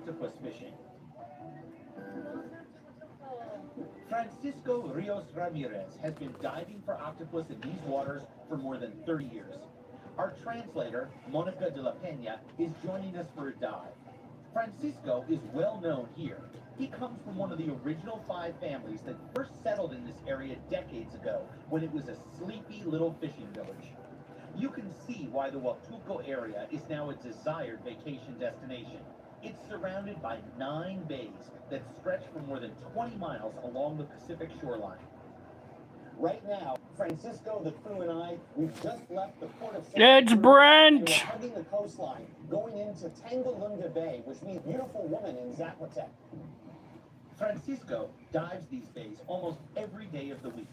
octopus fishing. Francisco Rios Ramirez has been diving for octopus in these waters for more than 30 years. Our translator, Monica de la Peña, is joining us for a dive. Francisco is well known here. He comes from one of the original 5 families that first settled in this area decades ago when it was a sleepy little fishing village. You can see why the Huatulco area is now a desired vacation destination. It's surrounded by 9 bays that stretch for more than 20 miles along the Pacific shoreline. Right now, Francisco, the crew, and I, we've just left the port of Santa It's Cruz, Brent. and we're hugging the coastline, going into Tangalunga Bay, which means beautiful woman in Zapotec. Francisco dives these bays almost every day of the week.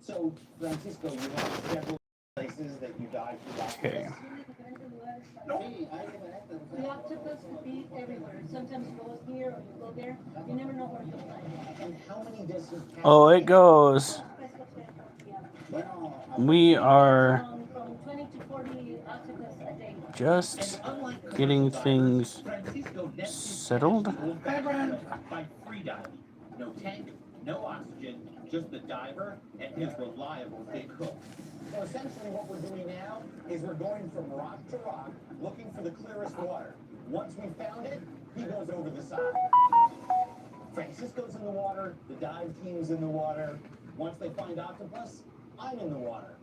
So, Francisco, you have several places that you dive to. Okay. The octopus could be everywhere. Sometimes it goes here or you go there. You never know where you'll find it. And how many dishes? Oh, it goes. We are From 20 to 40 octopus a day. just getting things settled. By free diving. No tank, no oxygen, just the diver and his reliable big hook. So essentially what we're doing now is we're going from rock to rock looking for the clearest water. Once we've found it, he goes over the side. Francisco's in the water, the dive team's in the water. Once they find octopus, I'm in the water.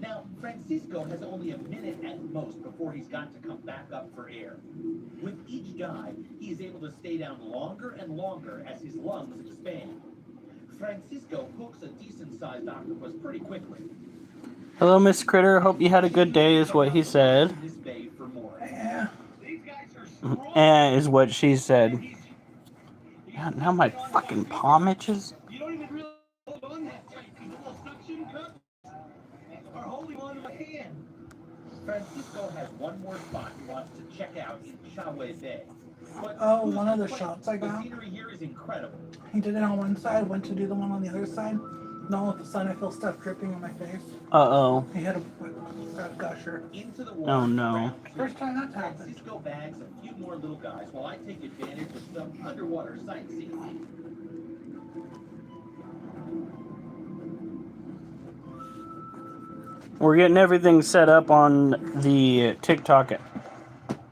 Now, Francisco has only a minute at most before he's got to come back up for air. With each dive, he is able to stay down longer and longer as his lungs expand. Francisco hooks a decent-sized octopus pretty quickly. Hello, Miss Critter. Hope you had a good day, is what he said. Yeah. Is what she said. God, now my fucking palm itches. You don't even really hold on that tight. These little suction cups are holding on to my hand. Francisco has one more spot he wants to check out in Chahue Bay. But one of the shots I the got. scenery here is incredible. He did it on one side, went to do the one on the other side. And all of a sudden I feel stuff dripping on my face. Uh-oh. He had a gusher. Into the water. Oh, no. First time that's happened. Francisco bags a few more little guys while I take advantage of some underwater sightseeing. We're getting everything set up on the TikTok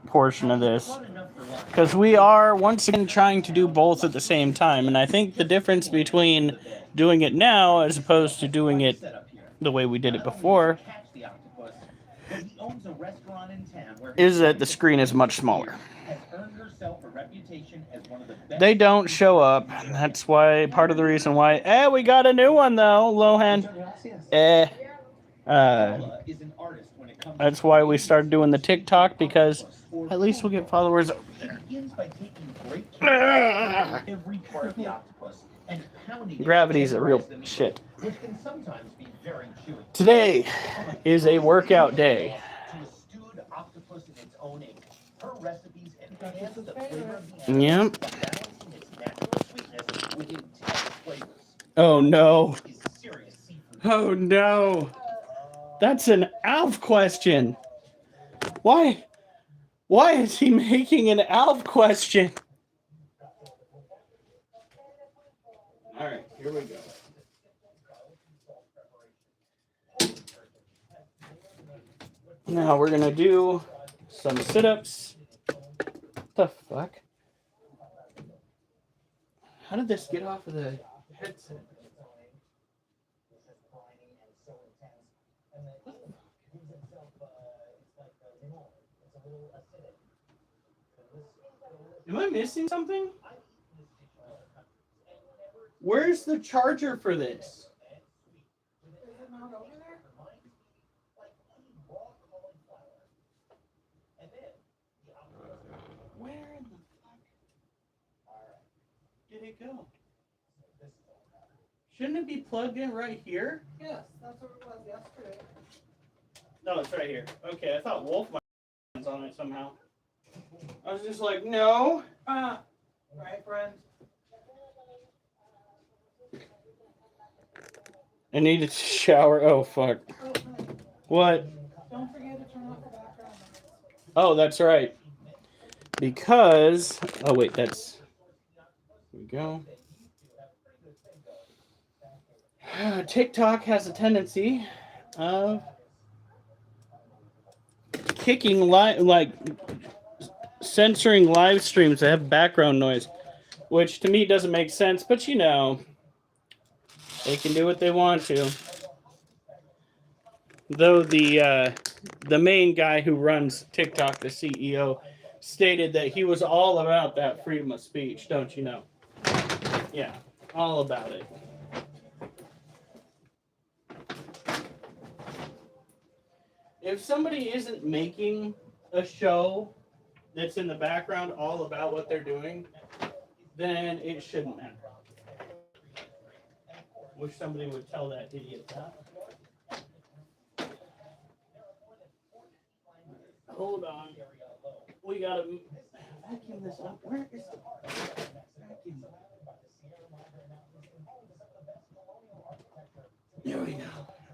portion of this. Because we are, once again, trying to do both at the same time. And I think the difference between doing it now as opposed to doing it the way we did it before is that the screen is much smaller. They don't show up. That's why, part of the reason why. We got a new one, though, Lohan. That's why we started doing the TikTok, because at least we'll get followers over there. Gravity's a real shit. Today is a workout day. Yep. Oh no. Oh no. That's an ALF question. Why is he making an ALF question? All right, here we go. Now we're gonna do some sit-ups. What the fuck? How did this get off of the headset? Am I missing something? Where's the charger for this? Is it not over there? Where in the fuck did it go? Shouldn't it be plugged in right here? Yes, that's what it was yesterday. No, it's right here. Okay, I thought Wolf was on it somehow. I was just like, no. Right, friend. I needed to shower. Oh, fuck. What? Don't forget to turn off the background noise. Oh, that's right. because oh wait, that's here we go. TikTok has a tendency of kicking like censoring live streams that have background noise, which to me doesn't make sense, but you know, they can do what they want to. Though the main guy who runs TikTok, the CEO, stated that he was all about that freedom of speech, don't you know? Yeah, all about it. If somebody isn't making a show that's in the background all about what they're doing, then it shouldn't matter. Wish somebody would tell that idiot that. Hold on. We gotta vacuum this up. Where is the vacuum? There we go.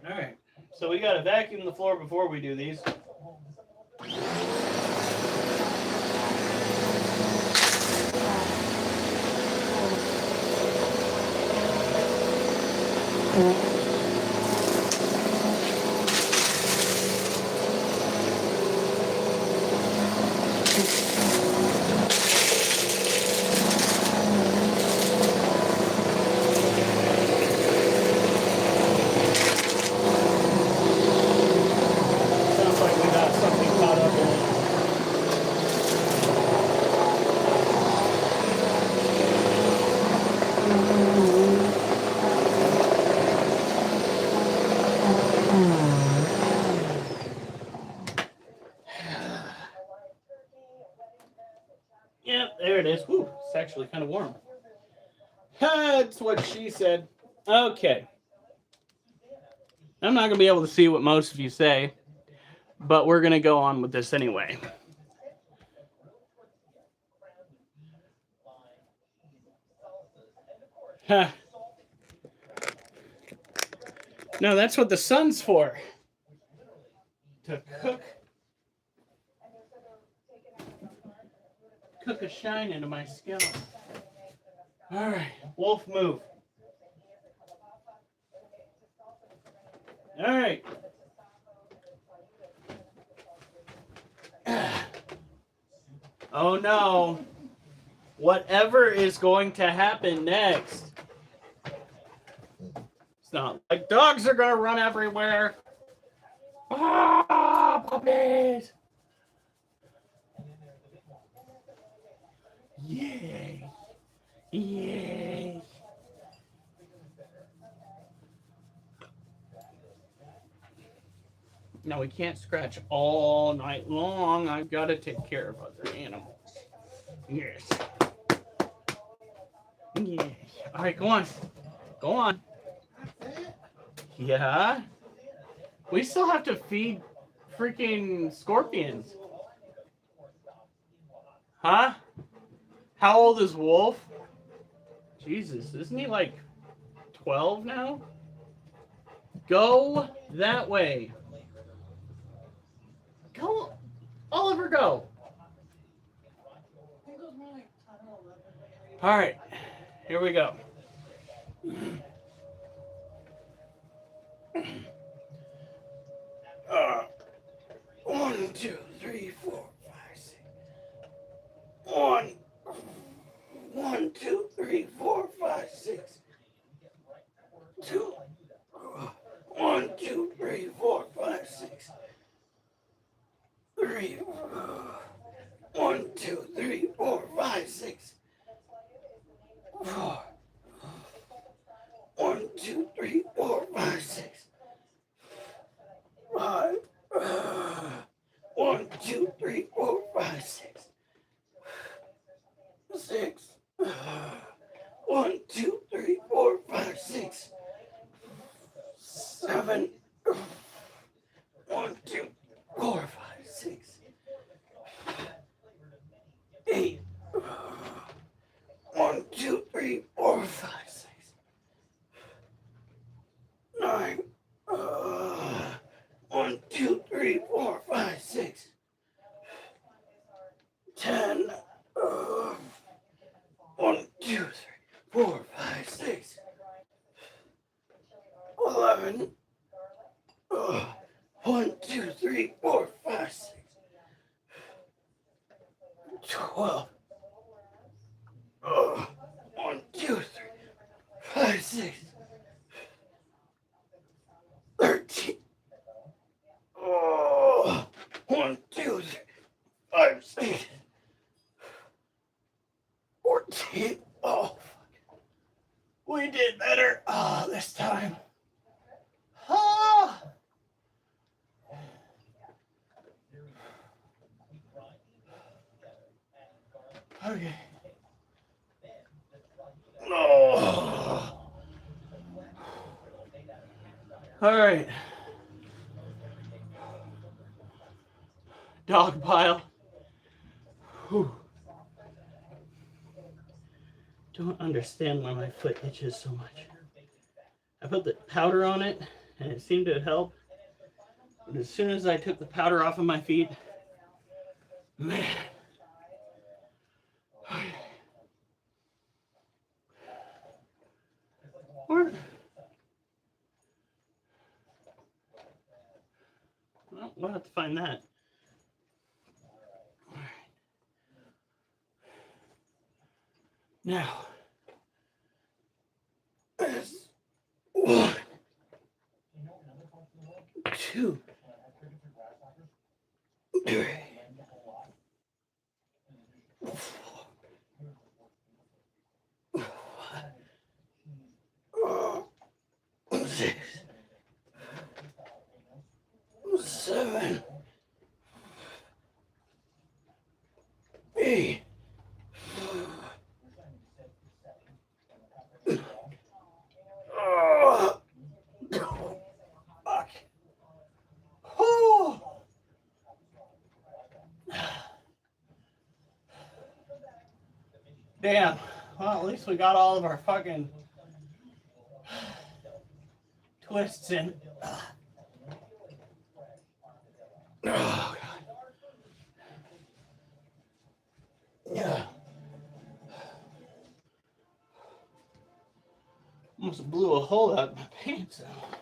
All right. So we gotta vacuum the floor before we do these. Sounds like we got something caught up in it. Yep, there it is. Whew, it's actually kind of warm. That's what she said. Okay. I'm not going to be able to see what most of you say, but we're going to go on with this anyway. Huh. No, that's what the sun's for. To cook a shine into my scalp. All right, Wolf, move. All right. Oh no. Whatever is going to happen next. It's not like dogs are going to run everywhere. Ah, puppies. Yay. Yay. Now we can't scratch all night long. I've got to take care of other animals. Yes. Yeah. All right, go on. Go on. Yeah. We still have to feed freaking scorpions. Huh? How old is Wolf? Jesus, isn't he like 12 now? Go that way. Go, Oliver, go. All right, here we go. 1, 2, 3, 4, 5, 6. 1, 1, 2, 3, 4, 5, 6. 2. 1, 2, 3, 4, 5, 6. 3. 1, 2, 3, 4, 5, 6. 4. 1, 2, 3, 4, 5, 6. 5. 1, 2, 3, 4, 5, 6. 6. 1, 2, 3, 4, 5, 6. 7. 1, 2, 4, 5, 6. 8. 1, 2, 3, 4, 5, 6. 9. 1, 2, 3, 4, 5, 6. 10. 2, 3, 4, 5, 6, 11. 1, 2, 3, 4, 5, 6, 12. 1, 2, 3, 5, 6, 13. 1, 2, 3, 5, 6, 14. Oh, fuck. We did better this time. Ah. Okay. Oh. All right. Dog pile. Whew. Don't understand why my foot itches so much. I put the powder on it and it seemed to help. But as soon as I took the powder off of my feet, man. Well, we'll have to find that. All right. Now, 1, 2, 3, 4, 5, 6, 7, 8. Fuck. Oh. Damn. Well, at least we got all of our fucking twists in. Oh, God. Yeah. Almost blew a hole out of my pants out.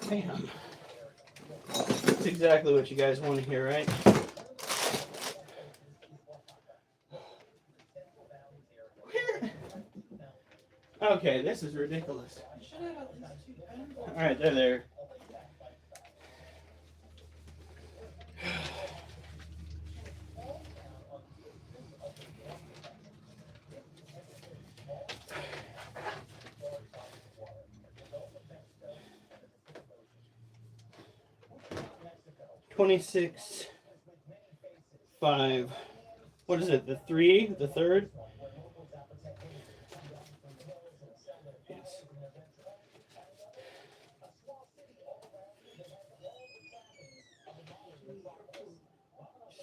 Damn. That's exactly what you guys want to hear, right? Where? Okay, this is ridiculous. Alright, they're there. $26, 5. What is it? The 3? The third? Yes.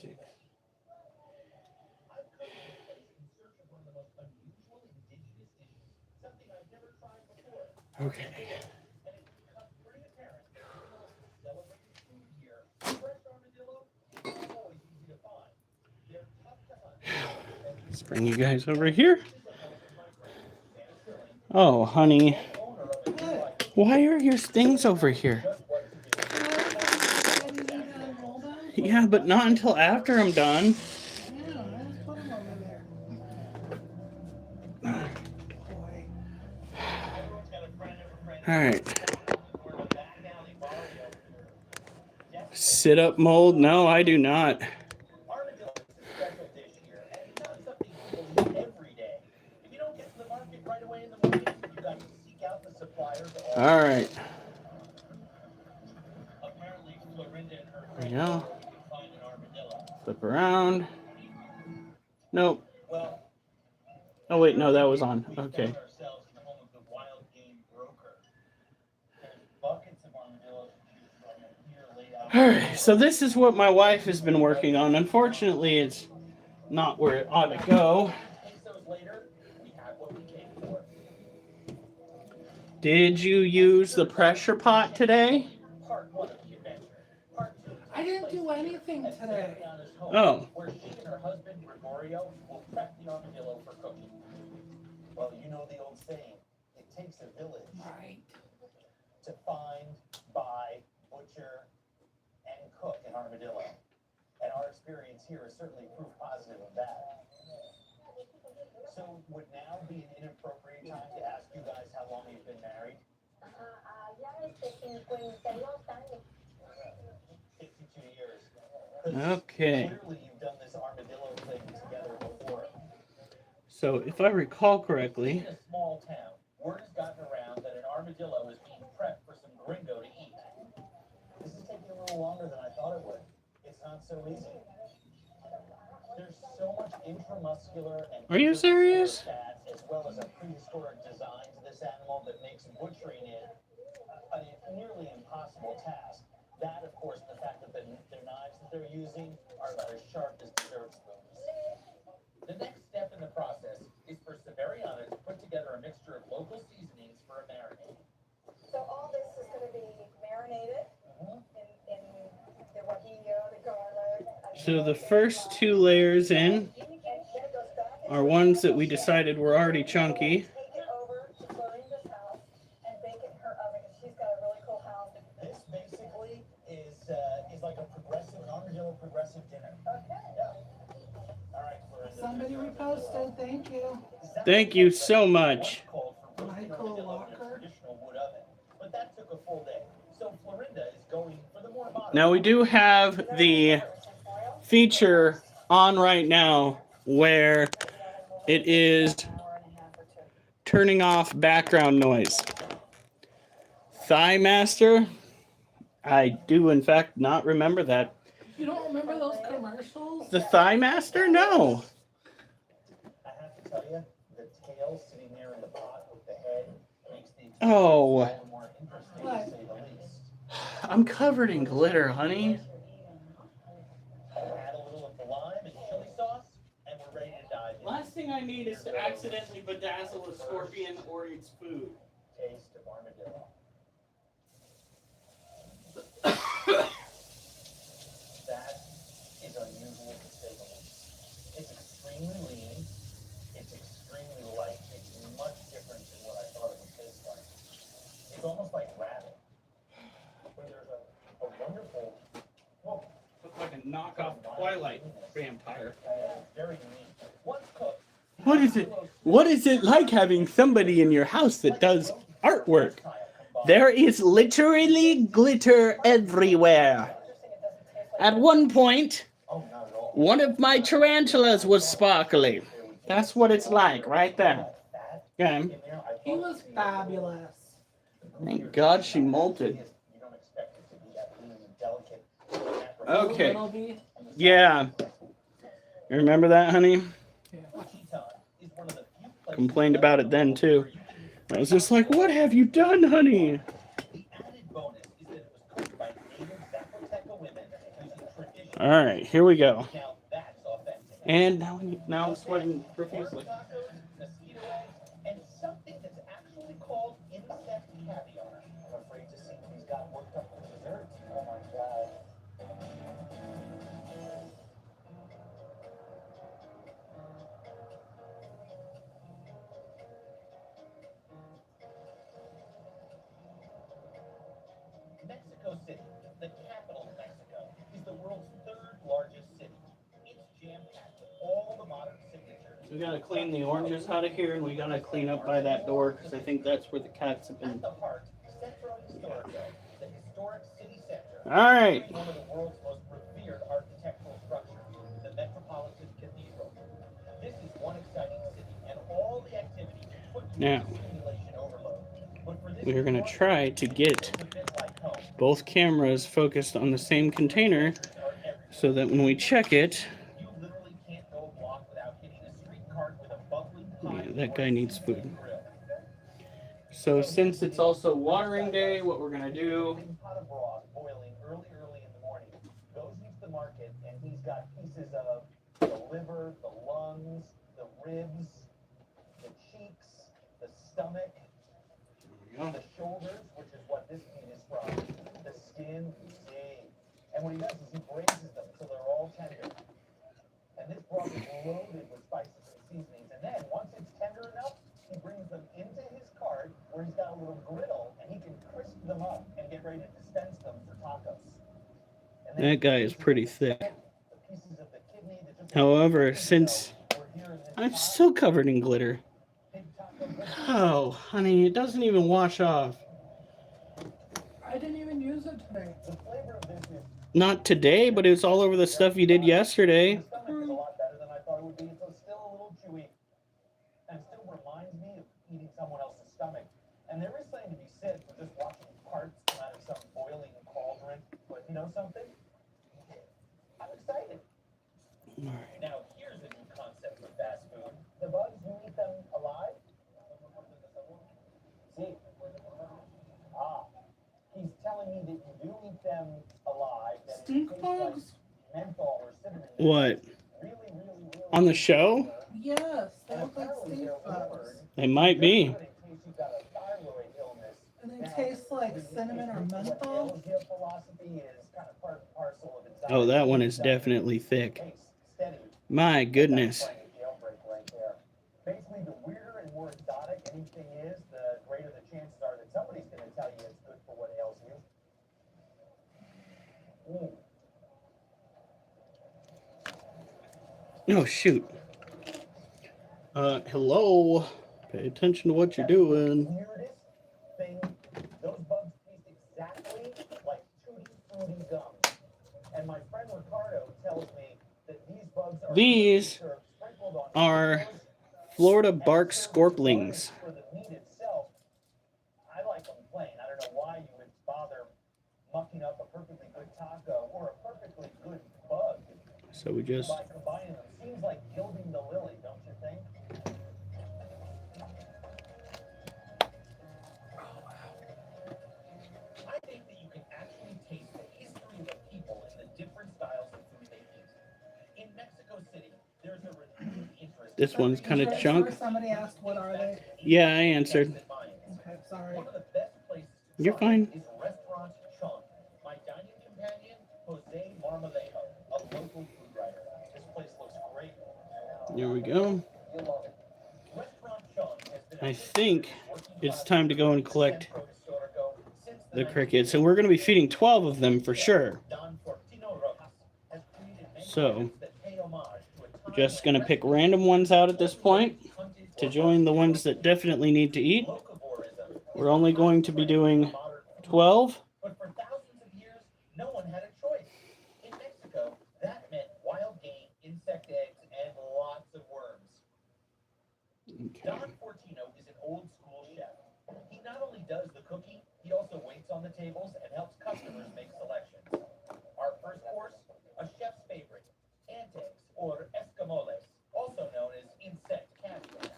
Six. Okay. Let's bring you guys over here. Oh, honey. Why are your things over here? Yeah, but not until after I'm done. All right. Sit up mold? No, I do not. All right. There we go. Flip around. Nope. Oh, wait, no, that was on. Okay. All right, so this is what my wife has been working on. Unfortunately, it's not where it ought to go. Did you use the pressure pot today? I didn't do anything today. Oh. Well, you know the old saying, it takes a village Right. to find, buy, butcher, and cook an armadillo. And our experience here is certainly proof positive of that. So would now be an inappropriate time to ask you guys how long you've been married? Ya 52 años. 52 years. 'Cause Okay. clearly you've done this armadillo thing together before. So if I recall correctly, In a small town, word has gotten around that an armadillo is being prepped for some gringo to eat. This is taking a little longer than I thought it would. It's not so easy. There's so much intramuscular and Are you serious? fat, as well as a prehistoric design to this animal that makes butchering it a nearly impossible task. That, of course, the fact that their knives that they're using are about as sharp as dessert spoons. The next step in the process is for Severiana to put together a mixture of local seasonings for a marinade. So all this is going to be marinated in the guajillo, the garlic. so the first two layers in And then it goes back into are ones that we decided were already chunky. take it over to Florinda's house and bake it in her oven. She's got a really cool house. This basically is like a progressive, an armadillo progressive dinner. Okay. Yeah. All right, Florinda. Somebody reposted. Thank you. Thank you so much. Called for roasting Michael armadillo in a Walker. traditional wood oven, but that took a full day. So Florinda is going for the more modern. Now we do have the feature on right now where it is turning off background noise. Thigh Master, I do in fact not remember that. You don't remember those commercials? The Thigh Master? No. I have to tell you, the tail sitting there in the pot with the head makes the Oh. experience a little more interesting, to say the least. I'm covered in glitter, honey. Add a little of the lime and chili sauce, and we're ready to dive in. Last thing I need is to accidentally bedazzle a scorpion or its food. Taste of armadillo. That is unusual to say the least. It's extremely lean. It's extremely light. It's much different than what I thought it would taste like. It's almost like rabbit. Where there's a wonderful, well, Looks like a knockoff Twilight vampire. very unique. Once cooked, What is it? What is it like having somebody in your house that does artwork? There is literally glitter everywhere. At one point, oh, not at all. one of my tarantulas was sparkly. That's what it's like right there. Okay. In there, I He was fabulous. Thank God she molted. You don't expect it to be that lean and delicate. Okay. Little bit. Yeah. You remember that, honey? Yeah. Teton is one of the few places Complained about it then, too. I was just like, what have you done, honey? The added bonus is that it was cooked by native Zapoteca women using traditional. All right, here we go. Now that's authentic. And now I'm sweating profusely. Tacos, mosquito eggs, and something that's actually called insect caviar. I'm afraid to see what he's got worked up for dessert. Oh my God. Mexico City, the capital of Mexico, is the world's third largest city. It's jam-packed with all the modern signatures. We gotta clean the oranges out of here, and we gotta clean up by that door, because I think that's where the cats have At been. the heart, Centro Historico, the historic city center. All right. One of the world's most revered architectural structures, the Metropolitan Cathedral. This is one exciting city, and all the activities put you Now, into stimulation overload. But for this we're gonna one, try to get it's a bit like home. both cameras focused on the same container, Are everywhere. so that when we check it, You literally can't go a block without hitting a street cart with a bubbling yeah, pot that guy needs food. grill. So since it's also watering day, what we're gonna do, Big pot of broth boiling early in the morning. Goes into the market, and he's got pieces of the liver, the lungs, the ribs, the cheeks, the stomach, the shoulders, which is what this meat is from, the skin, yay. And what he does is he braises them until they're all tender. And this broth is loaded with spices and seasonings. And then, once it's tender enough, he ready to dispense them for tacos. And That guy is pretty thick. However, since I'm still covered in glitter. Oh, honey, it doesn't even wash off. I didn't even use it today. Not today, but it was all over the stuff you did yesterday. The stomach is a lot better than I thought it would be, so it's still a little chewy. And it still reminds me of eating someone else's stomach. And there is something to be said for just watching parts come out of some boiling cauldron. But you know something? I'm excited. Now, here's a new concept for fast food. The bugs, you eat them alive? See? Ah. He's telling me that you do eat them alive. That it Stink tastes bugs? like menthol or cinnamon. What? Really, really, really. On the show? Yes, they And look like apparently stink they're bugs. rumored It might be. in case you've got a thyroid illness. And they taste like cinnamon or menthol. What His philosophy is kind of part and parcel of anxiety. Oh, that one is definitely thick. Taste steady. My goodness. That's like a jailbreak right there. Basically, the weirder and more exotic anything is, the greater the chances are that somebody's going to tell you it's good for what ails you. Oh, shoot. Hello. Pay attention to what you're doing. Weirdest thing, those bugs taste exactly like Tutti Frutti gum. And my friend Ricardo tells me that these bugs are These sprinkled on are tacos Florida bark scorplings. for the meat itself. I like them plain. I don't know why you would bother mucking up a perfectly good taco or a perfectly good bug So we just by combining them. Seems like gilding the lily, don't you think? I think that you can actually taste the history of the people in the different styles of food they eat. In Mexico City, there's a renewed interest. this one's kind of Sure, chunk. somebody asked what are they? Yeah, I answered. Okay, sorry. One of the best places to You're try fine. is Restaurant Chunk. My dining companion, Jose Marmolejo, a local food writer. This place looks great. There we go. You'll love it. Restaurant Chunk has been I think it's time to go and collect the crickets, and we're going to be feeding 12 of them for sure. So, just going to pick random ones out at this point to join the ones that definitely need to eat. We're only going to be doing 12. But for thousands of years, no one had a choice. In Mexico, that meant wild game, insect eggs, and lots of worms. Okay. Don Fortino is an old school chef. He not only does the cooking, he also waits on the tables and helps customers make selections. Our first course, a chef's favorite, ant eggs, or escamoles, also known as insect cat food.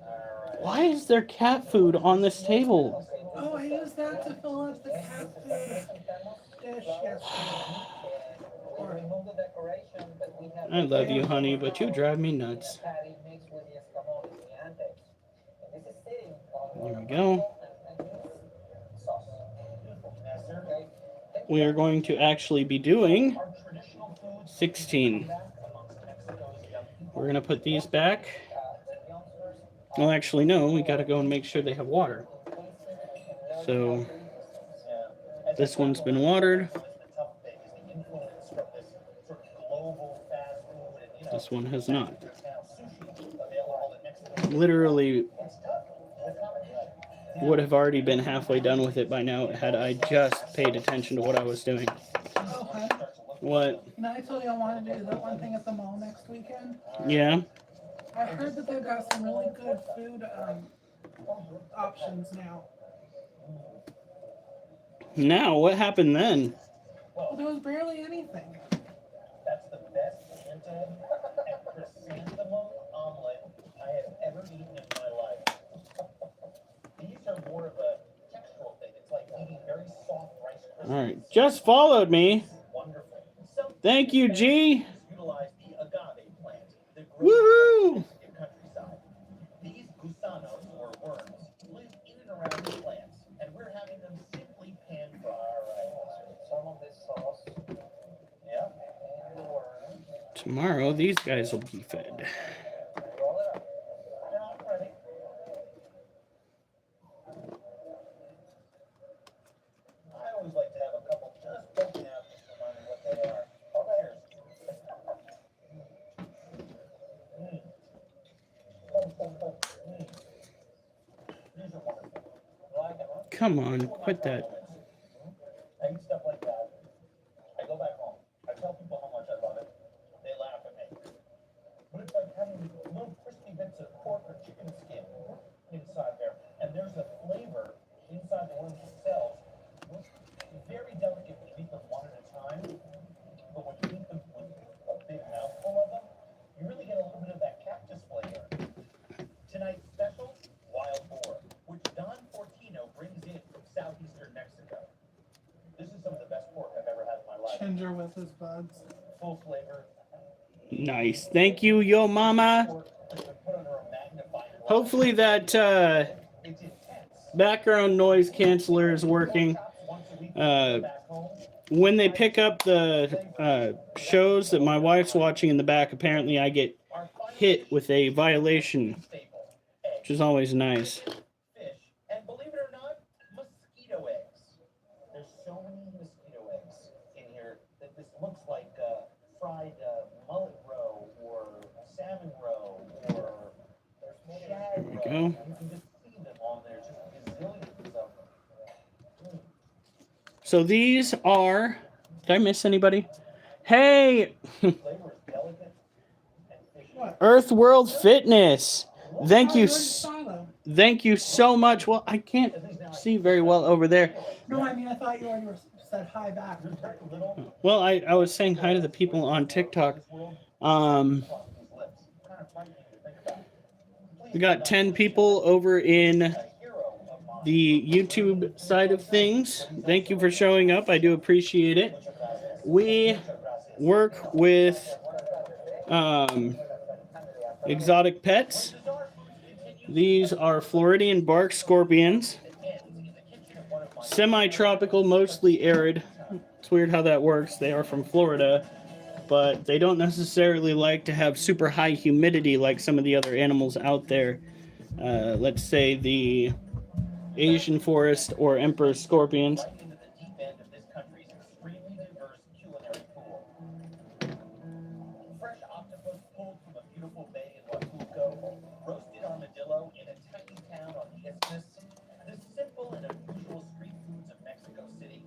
All right. Why is there cat food on this table? Oh, I used that to fill up the cat food dish yesterday. I love you, honey, but you drive me nuts. There we go. We are going to actually be doing 16. We're going to put these back. Well, actually, no, we got to go and make sure they have water. So, this one's been watered. This one has not. Literally would have already been halfway done with it by now had I just paid attention to what I was doing. Okay. What? You know, I told you I wanted to do that one thing at the mall next weekend. Yeah? I heard that they've got some really good food options now. Now, what happened then? Well, there was barely anything. That's the best ant egg and chrysanthemum omelet I have ever eaten in my life. These are more of a textural thing. It's like eating very soft Rice Krispies. All right, just followed me. Wonderful. Some Thank you, G. utilize the agave plant. The Woohoo! Mexican countryside. These gusanos, or worms, live in and around the plants, and we're having them simply pan-fried. All right. Some of this sauce. Yep. And the worm. Tomorrow, these guys will be fed. Roll it up. They're not ready. I Come on, quit that. I eat stuff like that. I go back home. I tell people how much I love it. They laugh at me. But it's like having little crispy bits of pork or chicken skin inside there. And there's a flavor inside the ones themselves. Very delicate when you eat them one at a time. But when you eat them with a big mouthful of them, you really get a little bit of that cactus flavor. Tonight's special, wild boar, which Don Fortino brings in from southeastern Mexico. This is some of the best pork I've ever had in my life. Ginger with his buds. Full flavor. Nice. Thank you, yo mama. Pork that's been put under a magnifying glass. Hopefully that It's intense. background noise canceller is working. Once a week, Uh, back home. when they pick up the shows that my wife's watching in the back, apparently I get Our final hit with a violation, staple, which is always nice. fish, and believe it or not, mosquito eggs. There's so many mosquito eggs in here that this looks like fried mullet roe or salmon roe or shad roe. go. You can just see them on there, just gazillions of them. So these are. Did I miss anybody? Hey, Flavor is delicate and fishy. What? Earth World Fitness. Thank Oh, you, already saw them. thank you so much. Well, I can't see very well over there. No, I mean, I thought you already said hi back. Little Well, I was saying hi to the people on TikTok. We got 10 people over in the YouTube side of things. Thank you for showing up. I do appreciate it. We work with exotic pets. These are Floridian bark scorpions. Semi-tropical, mostly arid. It's weird how that works. They are from Florida, but they don't necessarily like to have super high humidity like some of the other animals out there. Let's say the Asian forest or emperor scorpions. right into the deep end of this country's extremely diverse culinary pool. Fresh octopus pulled from a beautiful bay in Huatulco, roasted armadillo in a tiny town on the isthmus, the simple and unusual street foods of Mexico City.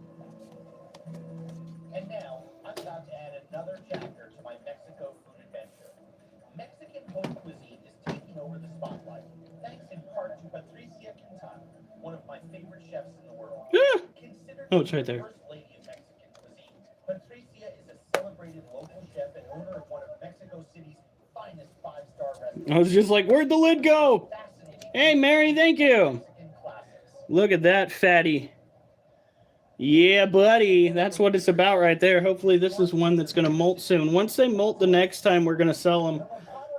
And now, I'm about to add another chapter to my Mexico food adventure. Mexican home cuisine is taking over the spotlight, thanks in part to Patricia Quintan, one of my favorite chefs in the world. Ah! Considered Oh, it's right the there. first lady of Mexican cuisine, Patricia is a celebrated local chef and owner of one of Mexico City's finest five-star restaurants. I was just like, where'd the lid go? Fascinating Hey, Mary, thank you. Mexican classics. Look at that fatty. Yeah, buddy. That's what it's about right there. Hopefully this is one that's going to molt soon. Once they molt the next time, we're going to sell them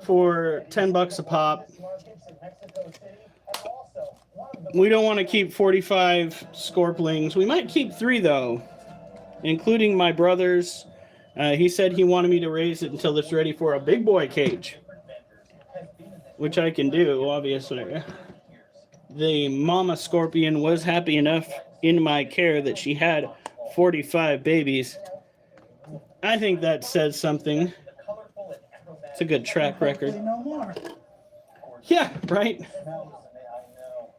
for $10 a pop. Markets in Mexico City, and also one of the We don't want to keep 45 scorplings. We might keep 3, though, including my brother's. He said he wanted me to raise it until it's ready for a big boy cage, which I can do, obviously. The mama scorpion was happy enough in my care that she had 45 babies. I think that says something. colorful and aromatic It's a good track record. Hopefully no more. Yeah, right? smells, I know.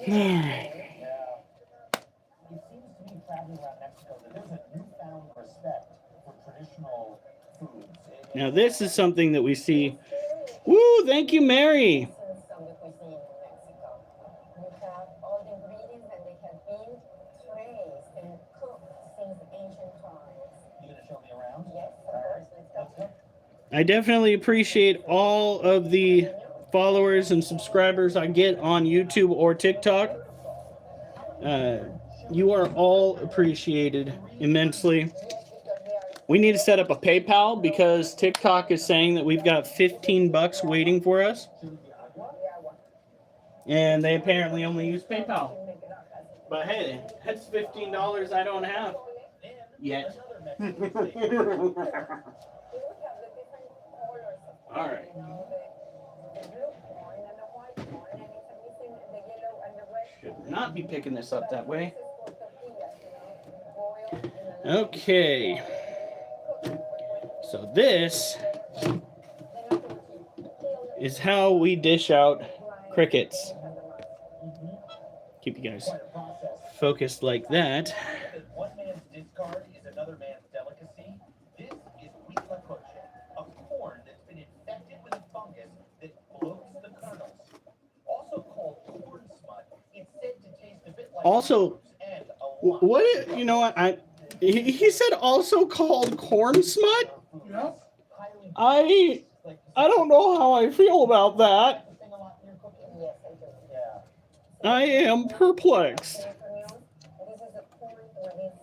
All right. Yeah. It seems to me traveling around Mexico that there's a newfound respect for traditional foods. Now, this is something that we see. Woo, thank you, Mary. From the cuisine in Mexico. We have all the ingredients and they have been traced and cooked since ancient times. You gonna show me around? Yes, of course, let's go. I definitely appreciate all of the followers and subscribers I get on YouTube or TikTok. You are all appreciated immensely. We need to set up a PayPal because TikTok is saying that we've got $15 waiting for us. And they apparently only use PayPal. But hey, that's $15 I don't have yet. All right. Should not be picking this up that way. Okay. So this is how we dish out crickets. Keep you guys Quite a process. focused like that. That one man's discard is another man's delicacy. This is wheat lacoche, a corn that's been infected with a fungus that bloats the kernels. Also called corn smut, it's said to taste a bit like Also, mushrooms and a lot. what, you know what, he said also called corn smut? Yep. I don't know how I feel about that. Yes, I do. Yeah. I am perplexed. This is a corn where this,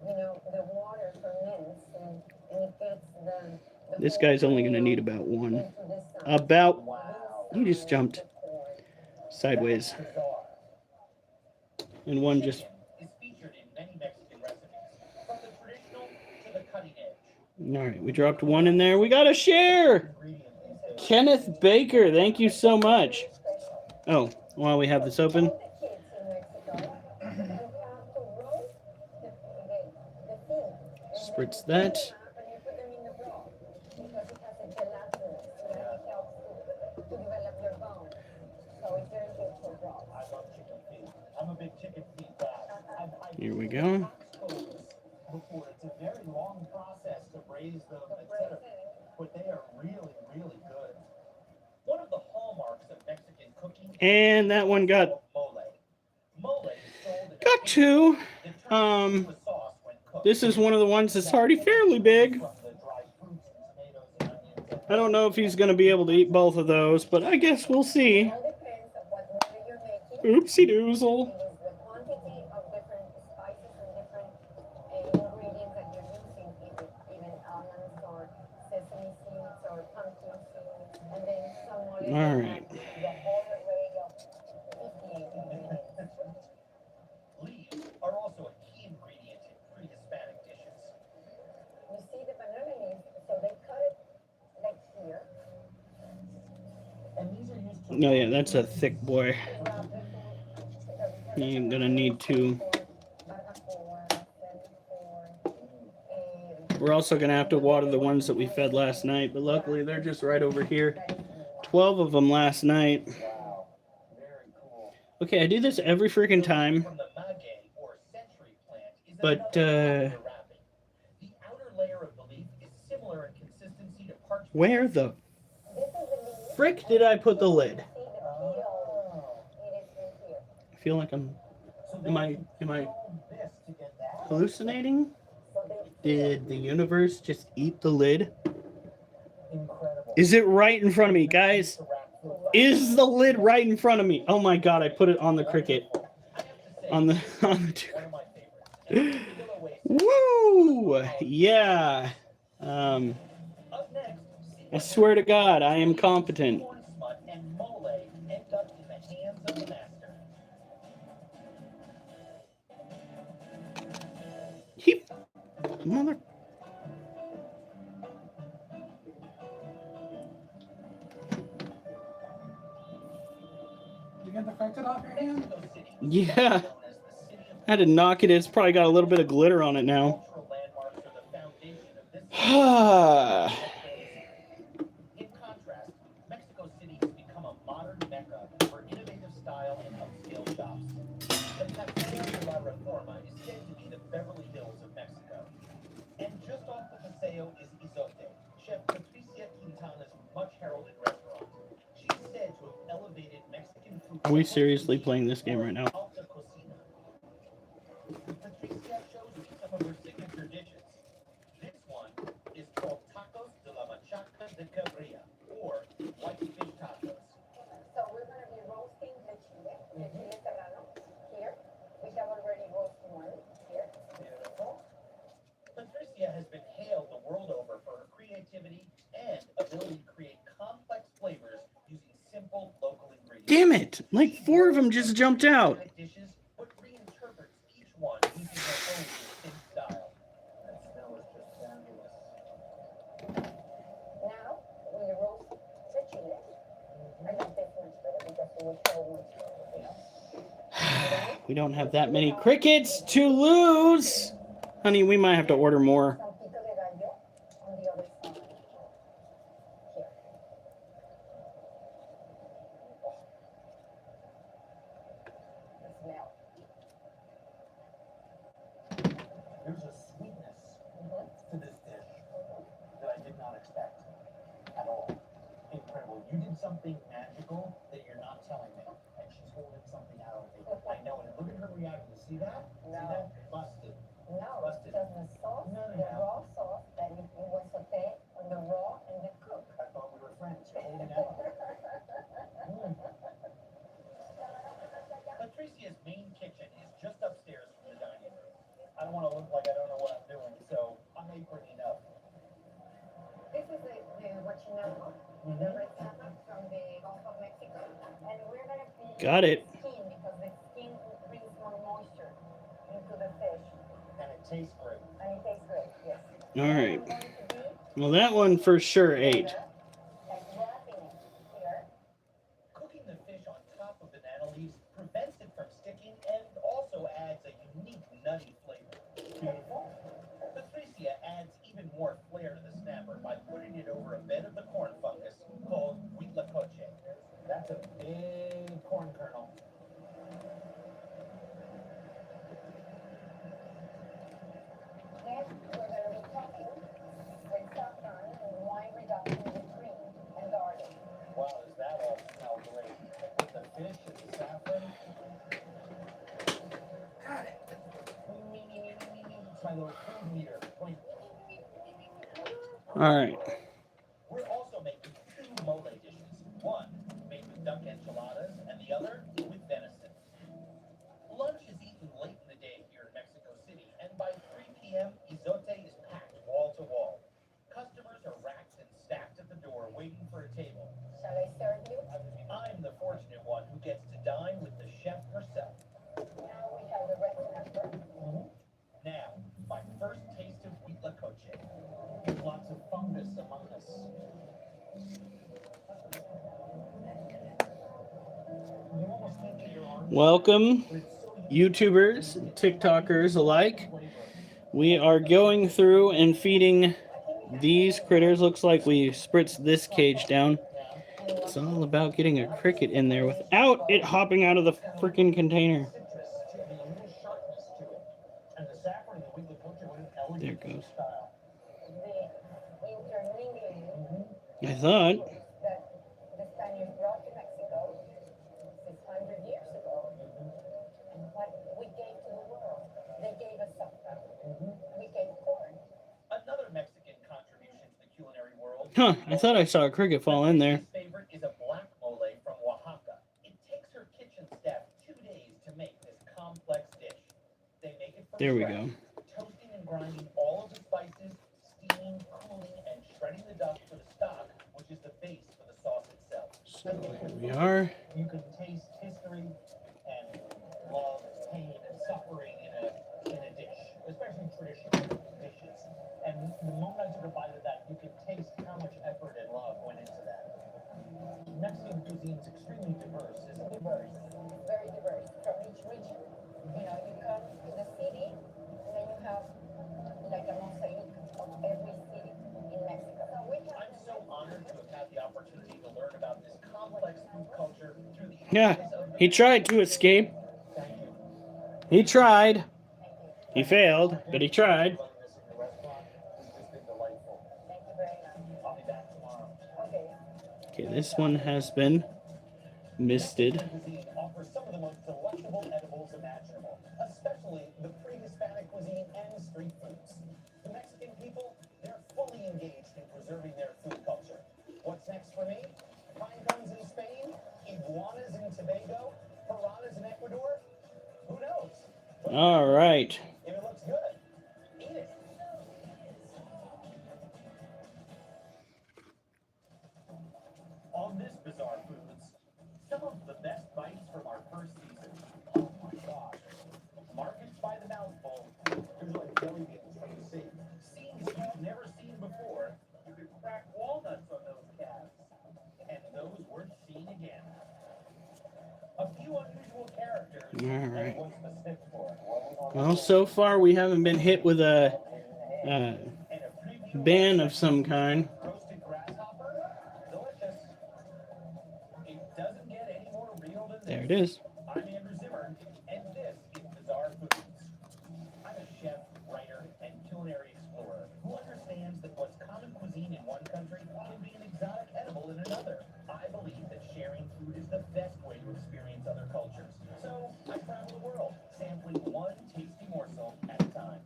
the water ferments and it gets the This guy's only going to need about one. into the sun. About, Wow. he just jumped sideways. Bizarre. And one just, Is featured in many Mexican recipes, from the traditional to the cutting edge. all right, we dropped one in there. We got to share. Ingredient these days. Kenneth Baker, thank you so much. Oh, while we have this open, All the kids in Mexico, you have to roast the feet. spritz that. And you put them in the broth because it has a gelatinous, so that it helps to develop your bone. So it's very good for broth. I love chicken feet. I'm a big chicken feet guy. Here we go. Before it's a very long process to braise them, etc. But they are really, really good. One of the hallmarks of Mexican cooking And that one got mole. Mole is sold in got two. that turns into a sauce when cooked. This is one of the ones that's already fairly big. From the dried fruits and tomatoes and onions. I don't know if he's going to be able to eat both of those, but I guess we'll see. All depends on what mole you're making. Oopsie doozle. It is the quantity of different spices and different ingredients that you're using, even almonds or sesame seeds or pumpkin seeds, and then some more. All right. The whole array of 50 ingredients. Leaves are also a key ingredient in pre-Hispanic dishes. You see the banana leaves, so they cut it like here. And these are used to No, yeah, that's a thick boy. You're going to need to. We're also going to have to water the ones that we fed last night, but luckily they're just right over here. 12 of them last night. Wow, very cool. Okay, I do this every freaking time. From the maguey or century plant is But, another type of wrapping. The outer layer of the leaf is similar in consistency to parchment. Where the frick did I put the lid? I feel like am I This to get that. hallucinating? Did the universe just eat the lid? Incredible. Is it right in front of me, guys? Is the lid right in front of me? Oh my god, I put it on the cricket. On the One of my favorites. Woo! Yeah. Up next, I swear to God, I am competent. corn smut and mole end up in the hands of the master. He, mother. You get the affected off your hand? Mexico City, Yeah. known as the city of I had to knock it. It's probably got a little bit of glitter on it now. cultural landmarks are the foundation of this. In contrast, Mexico City has become a modern mecca for innovative style and upscale shops. The Paseo de la Reforma is said to be the Beverly Hills of Mexico. And just off the Paseo is Izote, Chef Patricia Quintana's much heralded restaurant. She's said to have elevated Mexican food. Are we seriously playing this game right now? Alta cocina. Patricia shows me some of her signature dishes. This one is called tacos de la machaca de cabrilla, or white fish tacos. So we're going to be roasting the chile serrano here. We have already roasted one here. Beautiful. Patricia has been hailed the world over for her creativity and ability to create complex flavors using simple local ingredients. Damn it! Like 4 of them just jumped out. Dishes, but reinterprets each one using their own distinct style. That smell is just fabulous. Now we roast the chile. I like this much better because it will show much better. We don't have that many crickets to lose. Honey, we might have to order more. Some pico de gallo on the other side. Here. something magical that you're not telling me. And she's holding something out on me. I know, and look at her reaction. You see that? See No. that? Busted. No, Busted. just the sauce, No, no, the no. raw sauce that it was sauteed on the raw and the cook. I thought we were friends. You're holding out on me. Patricia's main kitchen is just upstairs from the dining room. I don't want to look like I don't know what I'm doing, so I'm aproning up. This is the guachinango, the red salmon from the Gulf of Mexico. And we're going to be Got it. skin because the skin brings more moisture into the fish. And it tastes great. And it tastes great, yes. All right. I'm going to be Well, that one for sure ate. like wrapping it here. Cooking the fish on top of banana leaves prevents it from sticking and also adds a unique nutty flavor. Beautiful. Patricia adds even more flair to the snapper by putting it over a bed of the corn fungus called huitlacoche. That's a big corn kernel. Then we're going to be topping with saffron and wine reduction with cream and garlic. Wow, does that all smell great? With the fish and the saffron. Got it. It's my little food meter. Wait. All right. We're also making two mole dishes. One made with duck enchiladas and the other with venison. Lunch is eaten late in the day here in Mexico City, and by 3 p.m., Izote is packed wall to wall. Customers are racked and stacked at the door waiting for a table. Shall I serve you? I'm the fortunate one who gets to dine with the chef herself. Now we have the red snapper. Now, my first taste of huitlacoche. There's lots of fungus among us. You almost think that your arms Welcome, but it's so YouTubers, TikTokers alike. flavor. We are going through and feeding these critters. Looks like we spritzed this cage down. It's all about getting a cricket in there without it hopping out of the freaking container. Citrus to it, a little sharpness to it. And the saffron, the huitlacoche, what an elegant There it goes. style. The intermingling I thought. that the Spaniards brought to Mexico 600 years ago. And what we gave to the world. They gave us saffron. We gave corn. Another Mexican contribution to the culinary world. Huh, I thought I saw a cricket fall in there. Patricia's favorite is a black mole from Oaxaca. It takes her kitchen staff 2 days to make this complex dish. They make it from There we scratch, go. toasting and grinding all of the spices, steaming, cooling, and shredding the dust for the stock, which is the base for the sauce itself. So here we are. You can taste history and love, pain, and suffering in a dish, especially traditional dishes. And the moment I took a bite of that, you can taste how much effort and love went into that. Mexican cuisine is extremely diverse, isn't it? Diverse. Very diverse. From each region. You know, you come to the city and then you have like a mosaic of every city in Mexico. So we have I'm so honored to have had the opportunity to learn about this complex food culture through the Yeah, eyes of he tried to escape. Thank you. He tried. He failed, but he tried. Running this in your restaurant has just been delightful. Thank you very much. I'll be back tomorrow. Okay. Okay, this one has been misted. Mexican cuisine offers some of the most delectable edibles imaginable, especially the pre-Hispanic cuisine and street foods. The Mexican people, they're fully engaged in preserving their food culture. What's next for me? Pine cones in Spain, iguanas in Tobago, piranhas in Ecuador? Who knows? All right. If it looks good, eat it. On this Bizarre Foods, some of the best bites from our first season. Oh my gosh. Markets by the mouthful. There's like jelly beans from the sea. Scenes you've never seen before. You could crack walnuts on those calves. And those weren't seen again. A few unusual characters. All right. And what's the stick for? Well, so far we haven't been hit with a And a preview ban of some kind. roasted grasshopper. Delicious. It doesn't get any more real than this. There it is. I'm Andrew Zimmer, and this is Bizarre Foods. I'm a chef, writer, and culinary explorer who understands that what's common cuisine in one country can be an exotic edible in another. I believe cultures. So I travel the world, sampling one tasty morsel at a time.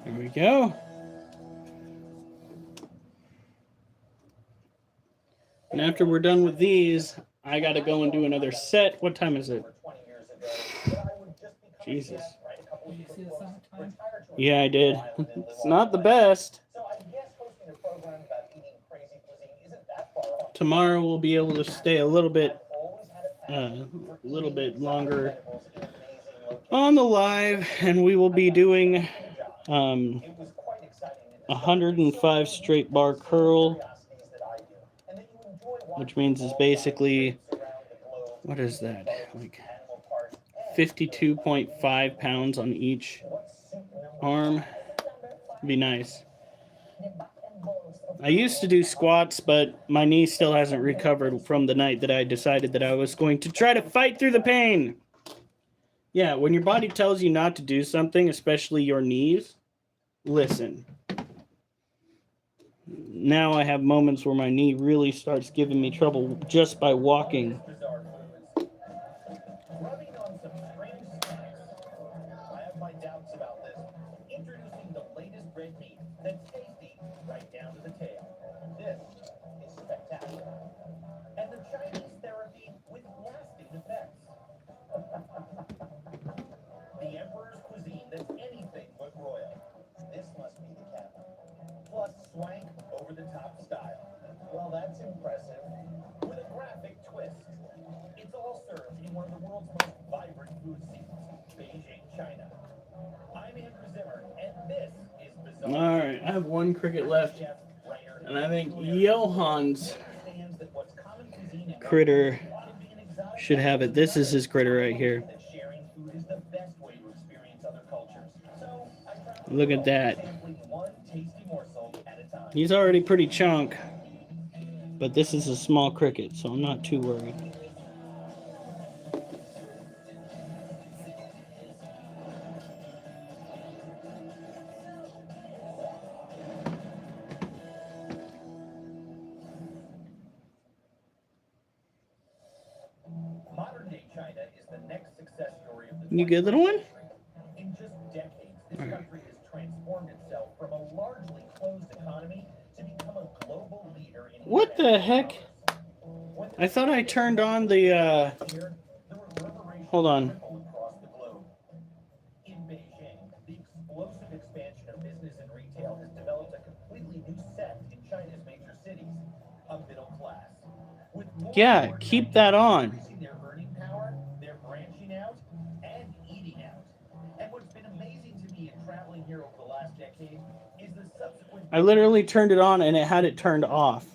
Here we go. And after we're done with these, I got to go and do another set. What time is it? Jesus. Did you see the summertime? Yeah, I did. It's not the best. Tomorrow we'll be able to stay a little bit longer on the live, and we will be doing 105 straight bar curl, which means it's basically, what is that, like 52.5 pounds on each arm. Be nice. I used to do squats, but my knee still hasn't recovered from the night that I decided that I was going to try to fight through the pain. Yeah, when your body tells you not to do something, especially your knees, listen. Now I have moments where my knee really starts giving me trouble just by walking. Rubbing on some strange snacks. I have my doubts about this. Introducing the latest red meat that's tasty right down to the tail. This is spectacular. And the Chinese therapy with lasting effects. The Emperor's cuisine that's anything but royal. This must be the capital. Plus swank over-the-top style. Well, that's impressive. With a graphic twist. It's all served in one of the world's most vibrant food scenes, Beijing, China. I'm Andrew Zimmer, and this is Bizarre. All right, I have one cricket left, and I think Johan's critter should have it. This is his critter right here. Look at that. He's already pretty chunk, but this is a small cricket, so I'm not too worried. Modern day China is the next success story of the You good, little one? In just decades, this country has transformed itself from a largely closed economy to become a global leader in What the heck? I thought I turned on the, hold on. across the globe. In Beijing, the explosive expansion of business and retail has developed a completely new sect in China's major cities, a middle class. With more Yeah, and more keep that on. increasing their earning power, they're branching out and eating out. And what's been amazing to me in traveling here over the last decade is the subsequent I literally turned it on and it had it turned off.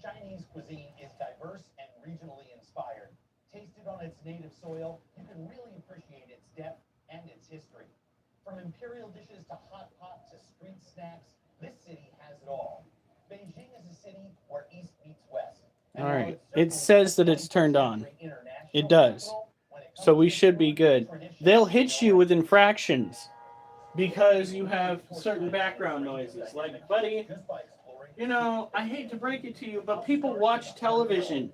Chinese cuisine is diverse and regionally inspired. Tasted on its native soil, you can really appreciate its depth and its history. From imperial dishes to hot pot to street snacks, this city has it all. Beijing is a city where East meets West. All right, it says that it's turned on. It does. So we should be good. They'll hit you with infractions because you have certain background noises. Like, buddy, you know, I hate to break it to you, but people watch television.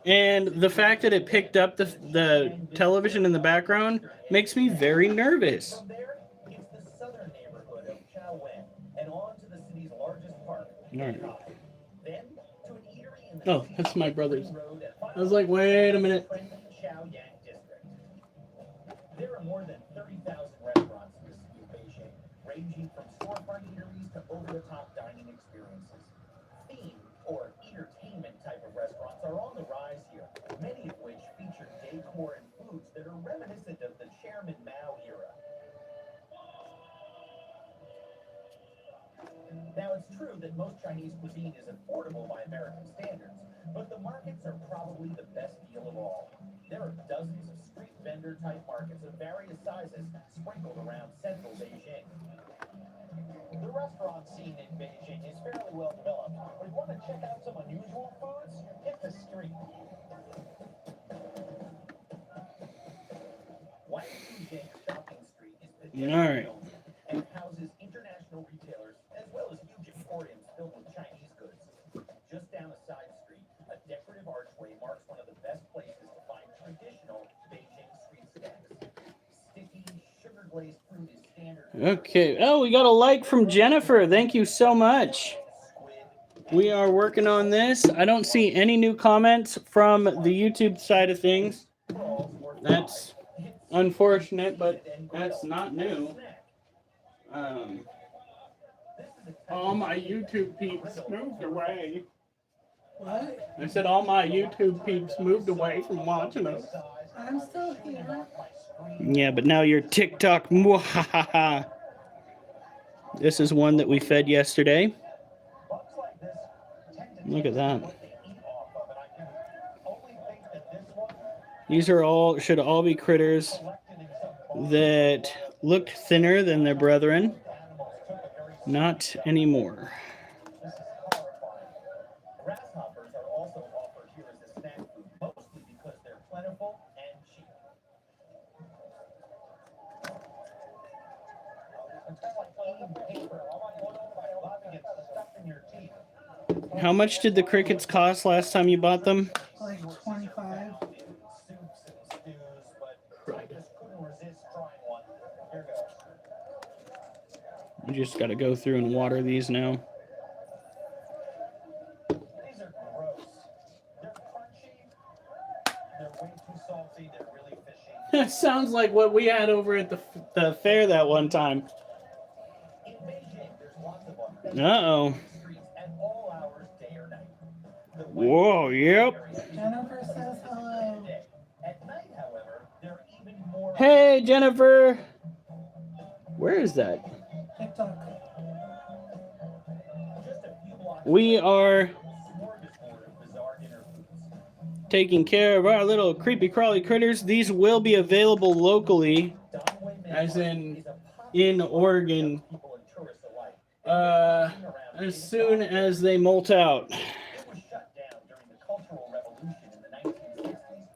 And the fact that it picked up the television in the background makes me very nervous. From there, it's the southern neighborhood of Chaowen and on to the city's largest park. All right. Then to an eatery in the Oh, that's my brother's. road and I was like, wait a minute. friendly Chaoyang district. There are more than 30,000 restaurants in the city of Beijing, ranging from storefront eateries to over-the-top dining experiences. Theme or entertainment type of restaurants are on the rise here, many of which feature decor and foods that are reminiscent of the Chairman Mao era. Now, it's true that most Chinese cuisine is affordable by American standards, but the markets are probably the best deal of all. There are dozens of street vendor-type markets of various sizes sprinkled around central Beijing. The restaurant scene in Beijing is fairly well developed, but if you want to check out some unusual foods, hit the street. right. And houses international retailers as well as huge emporiums filled with Chinese goods. Just down a side street, a decorative archway marks one of the best places to find traditional Beijing street snacks. Sticky, sugar glazed fruit is standard. Okay. Oh, we got a like from Jennifer. Thank you so much. We are working on this. I don't see any new comments from the YouTube side of things. That's unfortunate, but that's not new. All my YouTube peeps moved away. What? I said all my YouTube peeps moved away from watching us. I'm still here. Yeah, but now you're TikTok. Mwahaha. This is one that we fed yesterday. Look at that. These are all should all be critters that looked thinner than their brethren. Not anymore. Grasshoppers are also offered here as a snack food, mostly because they're plentiful and cheap. It's kind of like eating paper. It gets stuck in your teeth. How much did the crickets cost last time you bought them? Like 25. Soups and stews, but I just couldn't resist trying one. Here goes. You just got to go through and water these now. These are gross. They're crunchy. They're way too salty. They're really fishy. That sounds like what we had over at the fair that one time. In Beijing, there's lots of them. Uh-oh. Streets at all hours, day or night. The Whoa, yep. Jennifer says hello. At night, however, there are even more. Hey, Jennifer. Where is that? TikTok. Just a few blocks We are smorgasbord of bizarre dinner foods. taking care of our little creepy crawly critters. These will be available locally, Donway as in is a popular in Oregon, people and tourists alike. as soon as they molt out. It was shut down during the Cultural Revolution in the 1960s.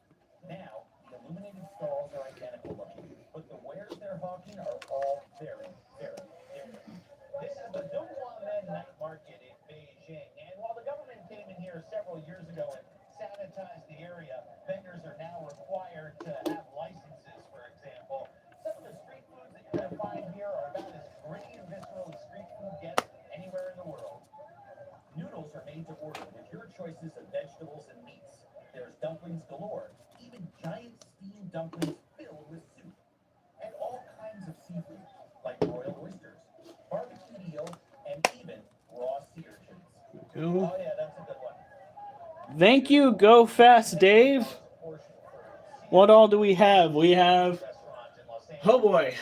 Now, the illuminated stalls are identical looking, but the wares they're hawking are all very, very different. This is the Dongguamen Night Market in Beijing, and while the government came in here several years ago and sanitized the area, vendors are now required to have licenses, for example. Some of the street foods that you're going to find here are about as gritty and visceral as street food gets anywhere in the world. Noodles are made to order with your choices of vegetables and meats. There's dumplings galore, even giant steamed dumplings filled with soup, and all kinds of seafood, like royal oysters, barbecue eel, and even raw sea urchins. Oh yeah, that's a good one. Thank you, Go Fast Dave. Portion for What all do we have? We have, restaurant in Los Angeles. oh boy,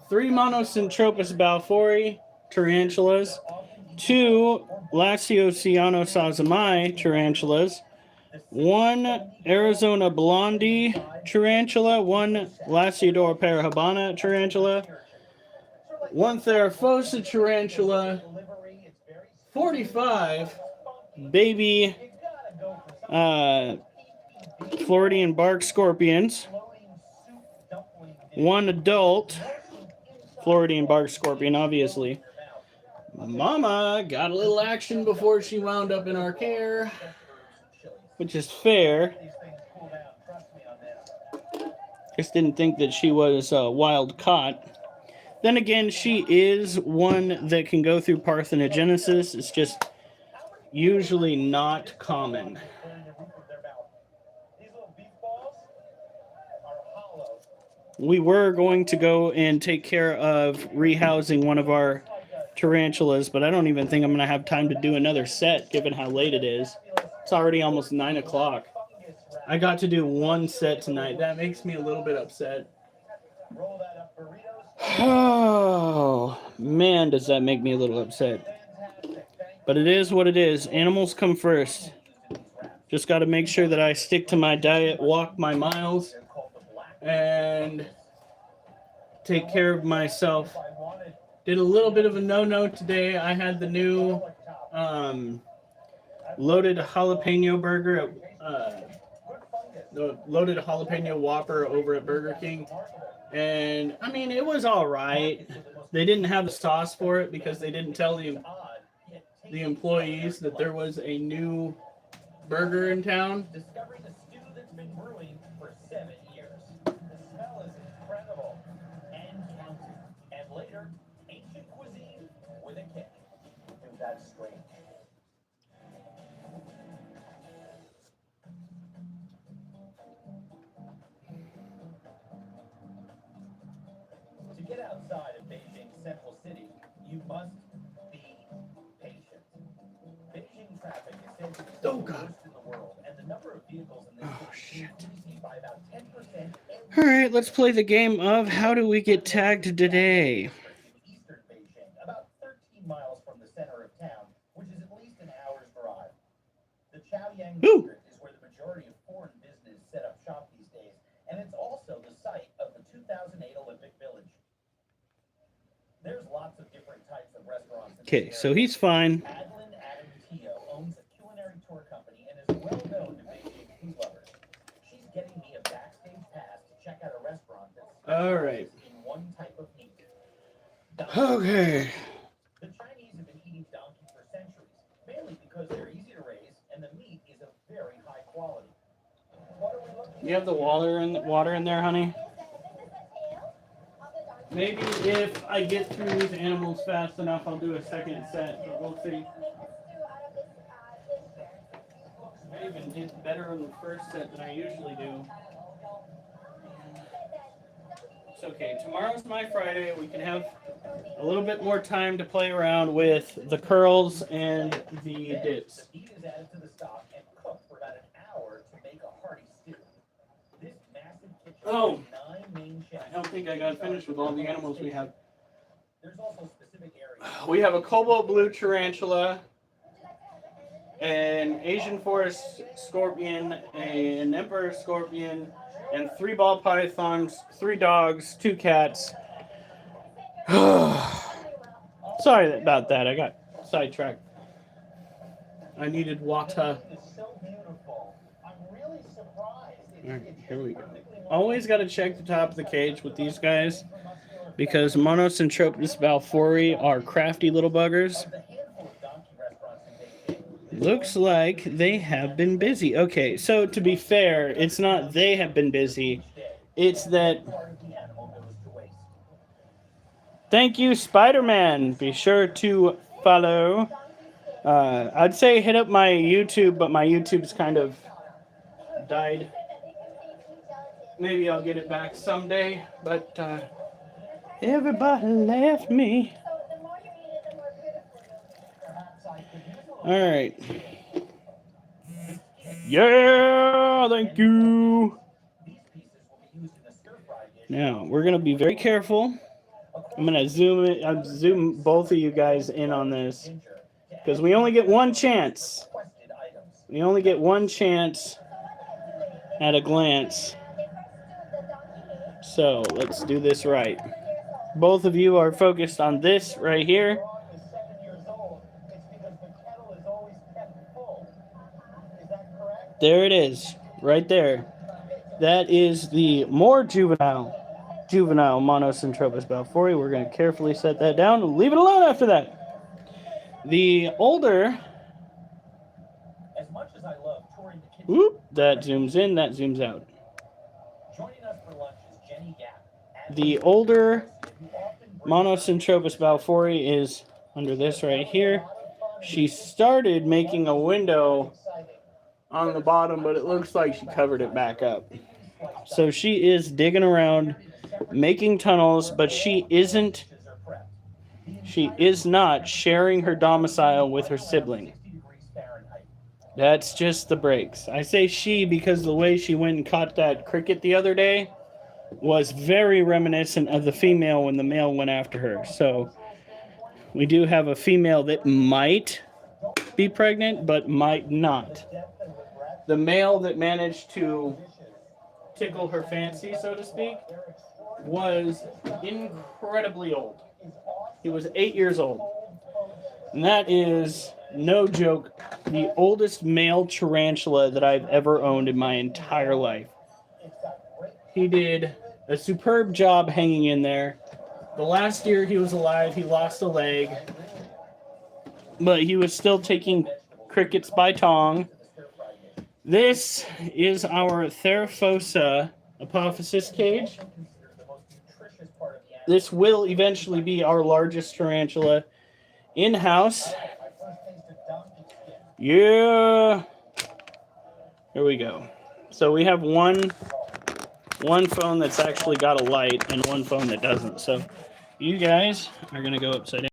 3 Monocentropas balfouri tarantulas, 2 Lasiocianosazamai tarantulas, 1 Arizona Blondie tarantula, 1 Lasiodora parahabana tarantula, 1 Therafosa tarantula, 45 baby Floridian bark scorpions, 1 adult Floridian bark scorpion, obviously. Mama got a little action before she wound up in our care, which is fair. These things cool down, trust me on this. Just didn't think that she was wild caught. Then again, she is one that can go through parthenogenesis. It's just usually not common. During the roof of their mouth. These little beef balls are hollow. We were going to go and take care of rehousing one of our tarantulas, but I don't even think I'm going to have time to do another set given how late it is. It's already almost 9 o'clock. I got to do 1 set tonight. That makes me a little bit upset. Roll that up burritos. Oh, man, does that make me a little upset. Fantastic. Thank But it is what it is. Animals come first. Just got to make sure that I stick to my diet, walk my miles, They're called the black. and take care of myself. I wanted Did a little bit of a no-no today. I had the new loaded jalapeno burger at the loaded jalapeno Whopper over at Burger King. And I mean, it was all right. They didn't have the sauce for it because they didn't tell the employees that there was a new burger in town. Discovering a stew that's been brewing for 7 years. The smell is incredible and counting. And later, ancient cuisine with a kick. Dude, that's strange. To get outside of Beijing's central city, you must be patient. Beijing traffic is said to be the worst in the world, and the number of vehicles in this city is increasing by about 10%. All right, let's play the game of how do we get tagged today. In eastern Beijing, about 13 miles from the center of town, which is at least an hour's drive. The Chaoyang district is where the majority of foreign business set up shop these days, and it's also the site of the 2008 Olympic Village. There's lots of different types of restaurants. Okay, so he's fine. Adeline Adam Teo owns a culinary tour company and is well known to Beijing food lovers. She's getting me a backstage pass to check out a restaurant that's All right. in one type of meat. Okay. The Chinese have been eating donkey for centuries, mainly because they're easy to raise and the meat is of very high quality. What are we looking You have the water in there, honey? Maybe if I get through these animals fast enough, I'll do a second set, but we'll see. I even did better on the first set than I usually do. It's okay. Tomorrow's my Friday. We can have a little bit more time to play around with the curls and the dips. The meat is added to the stock and cooked for about an hour to make a hearty stew. This massive kitchen Oh. has 9 main chefs. I don't think I got finished with all the animals we have. There's also specific areas. We have a cobalt blue tarantula, an Asian forest scorpion, an emperor scorpion, and 3 ball pythons, 3 dogs, 2 cats. Sorry about that. I got sidetracked. I needed water. It's so beautiful. I'm really surprised. All right, here we go. Always got to check the top of the cage with these guys because Monocentropus balfouri are crafty little buggers. The handful of donkey restaurants in Beijing. Looks like they have been busy. Okay, so to be fair, it's not they have been busy. It's that... Part of the animal goes to waste. Thank you, Spider-Man. Be sure to follow. I'd say hit up my YouTube, but my YouTube's kind of died. Maybe I'll get it back someday, but everybody left me. All right. Yeah, thank you. Now, we're going to be very careful. I'm going to zoom both of you guys in on this because we only get one chance. We only get one chance at a glance. So let's do this right. Both of you are focused on this right here. Is 7 years old. It's because the kettle is always kept full. Is that correct? There it is, right there. That is the more juvenile Monocentropus balfouri. We're going to carefully set that down and leave it alone after that. The older, As much as I love touring the kitchen, whoop, that zooms in, that zooms out. joining us for lunch is Jenny Gap. The older Monocentropus balfouri is under this right here. She started making a window on the bottom, but it looks like she covered it back up. So she is digging around, making tunnels, but she is not sharing her domicile with her sibling. That's just the breaks. I say she because the way she went and caught that cricket the other day was very reminiscent of the female when the male went after her. So we do have a female that might be pregnant, but might not. The male that managed to tickle her fancy, so to speak, was incredibly old. He was 8 years old. And that is no joke, the oldest male tarantula that I've ever owned in my entire life. He did a superb job hanging in there. The last year he was alive, he lost a leg, but he was still taking crickets by tong. This is our Theraphosa apophysis cage. This will eventually be our largest tarantula in-house. Yeah. Here we go. So we have one phone that's actually got a light and one phone that doesn't. So you guys are going to go upside down.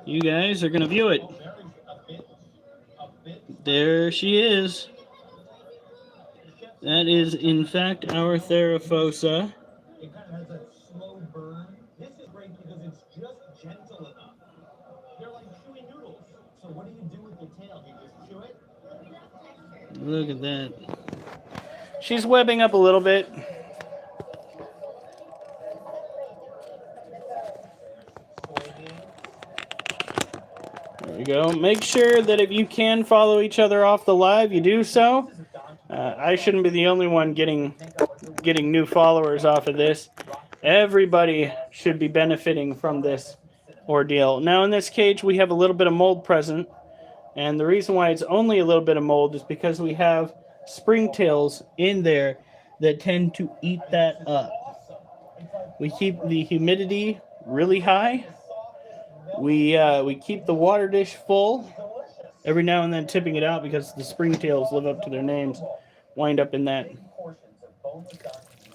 You guys are going to view it. There she is. That is, in fact, our Theraphosa. It kind of has a slow burn. This is great because it's just gentle enough. They're like chewy noodles. So what do you do with the tail? Do you just chew it? Look at that. She's webbing up a little bit. There we go. Make sure that if you can follow each other off the live, you do so. I shouldn't be the only one getting new followers off of this. Everybody should be benefiting from this ordeal. Now in this cage we have a little bit of mold present, and the reason why it's only a little bit of mold is because we have springtails in there that tend to eat that up. We keep the humidity really high. We keep the water dish full. Every now and then tipping it out because the springtails live up to their names. Wind up in that.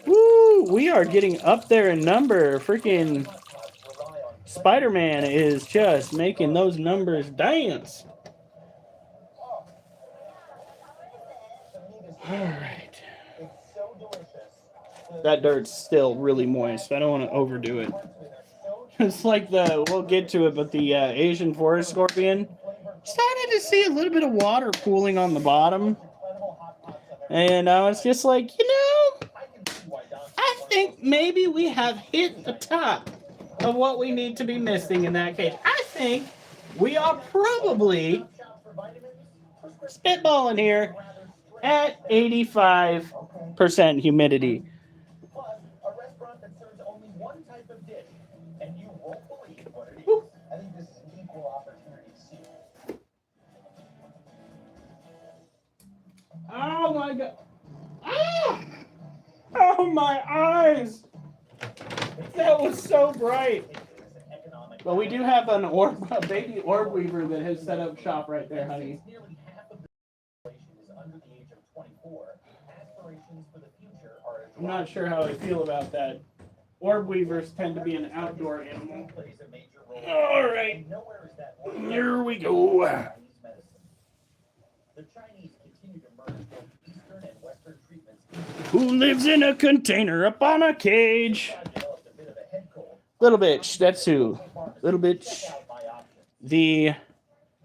Woo! We are getting up there in number. Freaking Spider-Man is just making those numbers dance. Alright. That dirt's still really moist. I don't want to overdo it. It's like we'll get to it, but the Asian forest scorpion started to see a little bit of water pooling on the bottom. And I was just like, I think maybe we have hit the top of what we need to be missing in that cage. I think we are probably spitballing here at 85% humidity. Oh my god. Ah! Oh my eyes. That was so bright. But we do have a baby orb weaver that has set up shop right there, honey. I'm not sure how I feel about that. Orb weavers tend to be an outdoor animal. All right. Here we go. The Chinese continue to merge both Eastern and Western treatments. Who lives in a container up on a cage? Little bitch, that's who. Little bitch. The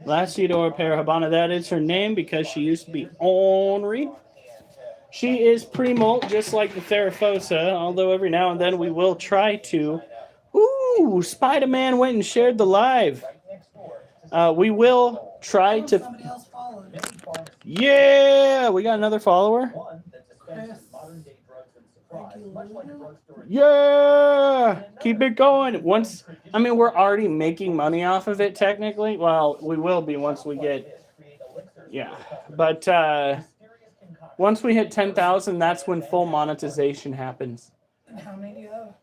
Lasiodora parahabana, that is her name because she used to be ornery. She is pre-molt, just like the Theraphosa, although every now and then we will try to. Ooh, Spider-Man went and shared the live. We will try to. Somebody else followed. Yeah, we got another follower. Chris. Yeah, keep it going. We're already making money off of it technically. Well, we will be once we get. Yeah, but once we hit 10,000, that's when full monetization happens. And how many do you have?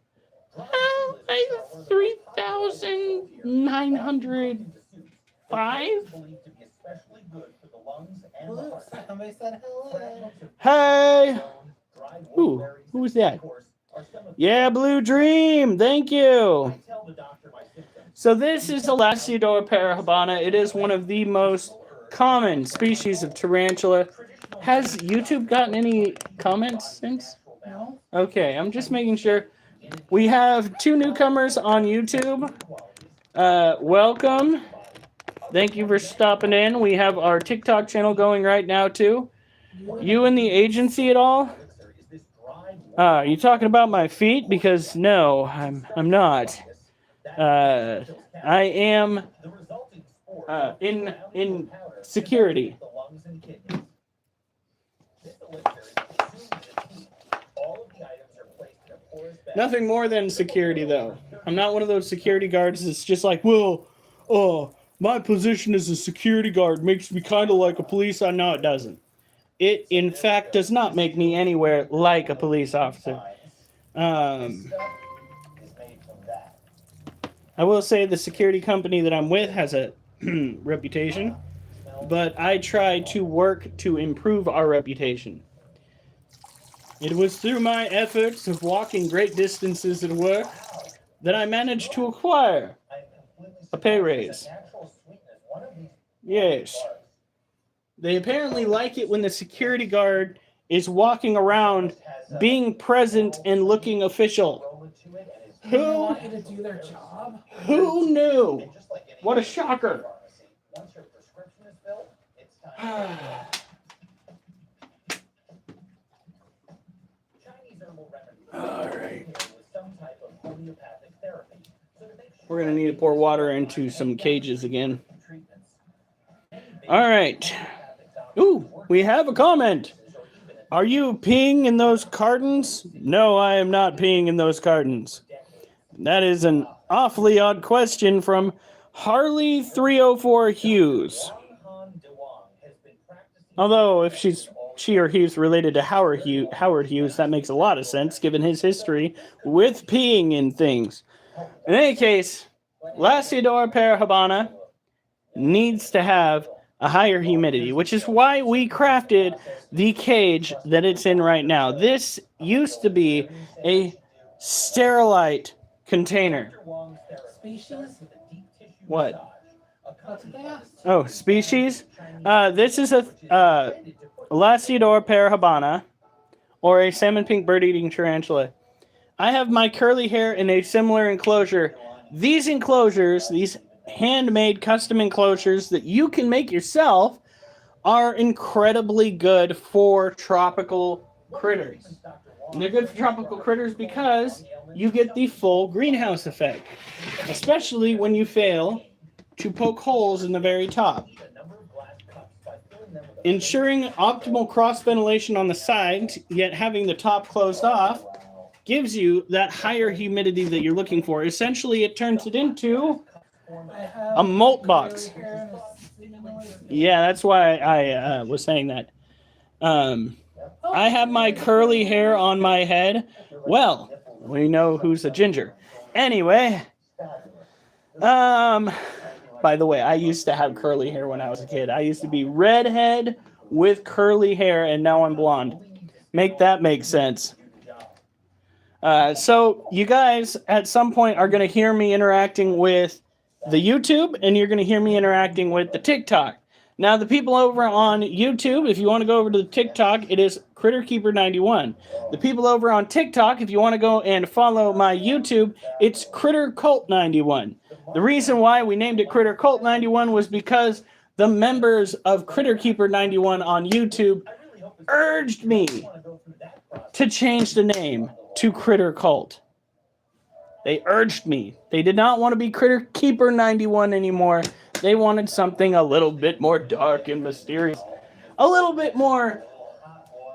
3,905. Look, somebody said hello. Hey! Ooh, who was that? Yeah, Blue Dream. Thank you. So this is the Lasiodora parahabana. It is one of the most common species of tarantula. Has YouTube gotten any comments since? No. Okay, I'm just making sure. We have 2 newcomers on YouTube. Welcome. Thank you for stopping in. We have our TikTok channel going right now too. You in the agency at all? You talking about my feet? Because no, I'm not. I am in security. Nothing more than security, though. I'm not one of those security guards that's just like, well, my position as a security guard makes me kind of like a police officer. No, it doesn't. It, in fact, does not make me anywhere like a police officer. I will say the security company that I'm with has a reputation, but I try to work to improve our reputation. It was through my efforts of walking great distances at work that I managed to acquire a pay raise. Yes. They apparently like it when the security guard is walking around being present and looking official. Who knew? What a shocker. All right. We're going to need to pour water into some cages again. All right. Ooh, we have a comment. Are you peeing in those cartons? No, I am not peeing in those cartons. That is an awfully odd question from Harley 304 Hughes. Although, if she or he's related to Howard Hughes, that makes a lot of sense given his history with peeing in things. In any case, La Ciudad Para Habana needs to have a higher humidity, which is why we crafted the cage that it's in right now. This used to be a Sterilite container. Species? What? That's what they asked. Oh, species? This is a La Ciudad Para Habana, or a salmon pink bird-eating tarantula. I have my curly hair in a similar enclosure. These enclosures, these handmade custom enclosures that you can make yourself, are incredibly good for tropical critters. And they're good for tropical critters because you get the full greenhouse effect, especially when you fail to poke holes in the very top. Ensuring optimal cross ventilation on the sides, yet having the top closed off, gives you that higher humidity that you're looking for. Essentially, it turns it into a molt box. Yeah, that's why I was saying that. I have my curly hair on my head. Well, we know who's a ginger. Anyway, by the way, I used to have curly hair when I was a kid. I used to be redhead with curly hair, and now I'm blonde. Make that make sense. So you guys at some point are going to hear me interacting with the YouTube, and you're going to hear me interacting with the TikTok. Now, the people over on YouTube, if you want to go over to the TikTok, it is CritterKeeper91. The people over on TikTok, if you want to go and follow my YouTube, it's CritterCult91. The reason why we named it CritterCult91 was because the members of CritterKeeper91 on YouTube urged me to change the name to Critter Cult. They urged me. They did not want to be Critter Keeper 91 anymore. They wanted something a little bit more dark and mysterious. A little bit more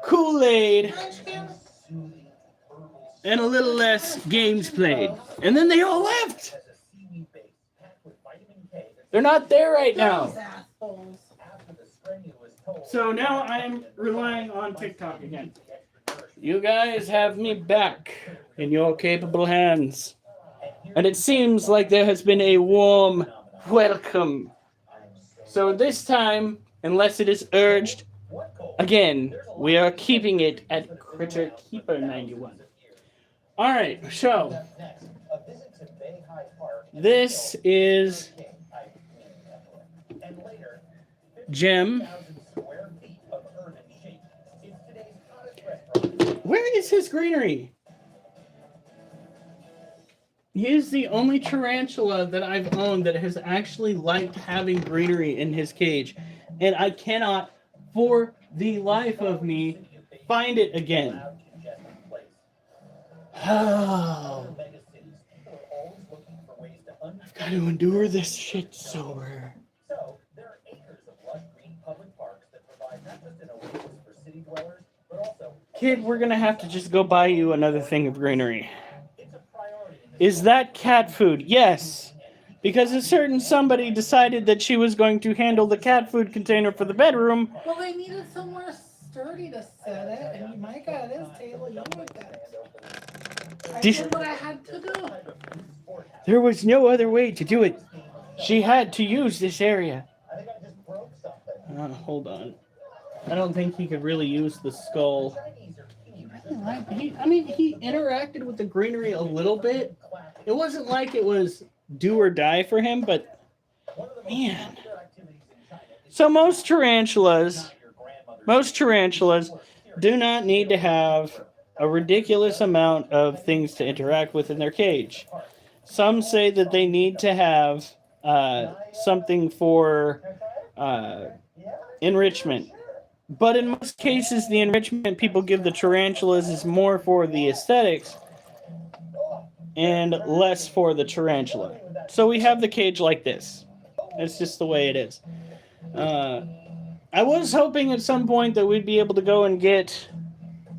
Kool-Aid. And a little less games played. And then they all left. They're not there right now. So now I'm relying on TikTok again. You guys have me back in your capable hands. And it seems like there has been a warm welcome. So this time, unless it is urged, again, we are keeping it at Critter Keeper 91. Alright, so this is Jim. Where is his greenery? He is the only tarantula that I've owned that has actually liked having greenery in his cage. And I cannot, for the life of me, find it again. Oh. I've got to endure this shit sober. Kid, we're gonna have to just go buy you another thing of greenery. It's a priority in this Is that cat food? Yes. Because a certain somebody decided that she was going to handle the cat food container for the bedroom. Well, they needed somewhere sturdy to set it, and my God, this table, you looked at it. I Did- did what I had to do. There was no other way to do it. She had to use this area. I think I just broke something. Hold on. I don't think he could really use the skull. Chinese are keen. He interacted with the greenery a little bit. It wasn't like it was do or die for him, but One of the most man. popular activities in China is So most tarantulas your grandmother's do not need to have a ridiculous amount of things to interact with in their cage. Some say that they need to have something for enrichment. But in most cases, the enrichment people give the tarantulas is more for the aesthetics and less for the tarantula. So we have the cage like this. It's just the way it is. I was hoping at some point that we'd be able to go and get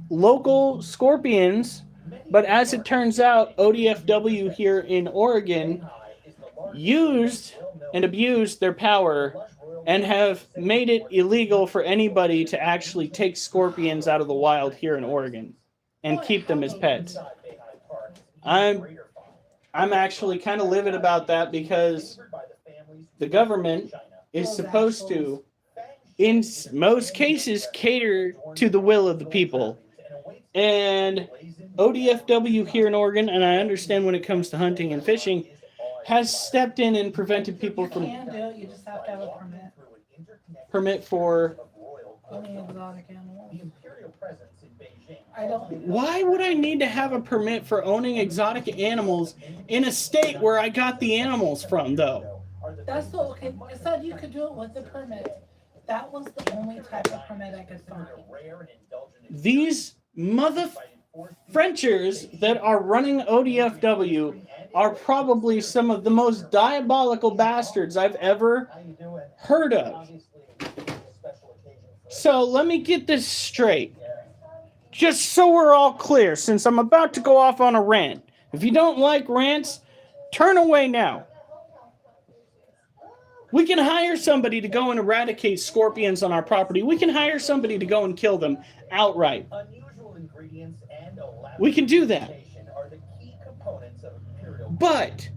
local scorpions, but as it turns out, ODFW here in Oregon used and abused their power and have made it illegal for anybody to actually take scorpions out of the wild here in Oregon and keep them as pets. I'm actually kind of livid about that because the government is supposed to, in most cases, cater to the will of the people. And ODFW here in Oregon, and I understand when it comes to hunting and fishing, has stepped in and prevented people You from can do it, you just have to have a permit. permit for. Only exotic animals. the imperial presence in Beijing. I don't. Why would I need to have a permit for owning exotic animals in a state where I got the animals from, though? That's the okay. I said you could do it with a permit. That was the only type of permit I could find. These mother Frenchers that are running ODFW are probably some of the most diabolical bastards I've ever heard of. So let me get this straight. Just so we're all clear, since I'm about to go off on a rant. If you don't like rants, turn away now. We can hire somebody to go and eradicate scorpions on our property. We can hire somebody to go and kill them outright. Unusual ingredients and elaborate We can do that. presentation are the key components of imperial. But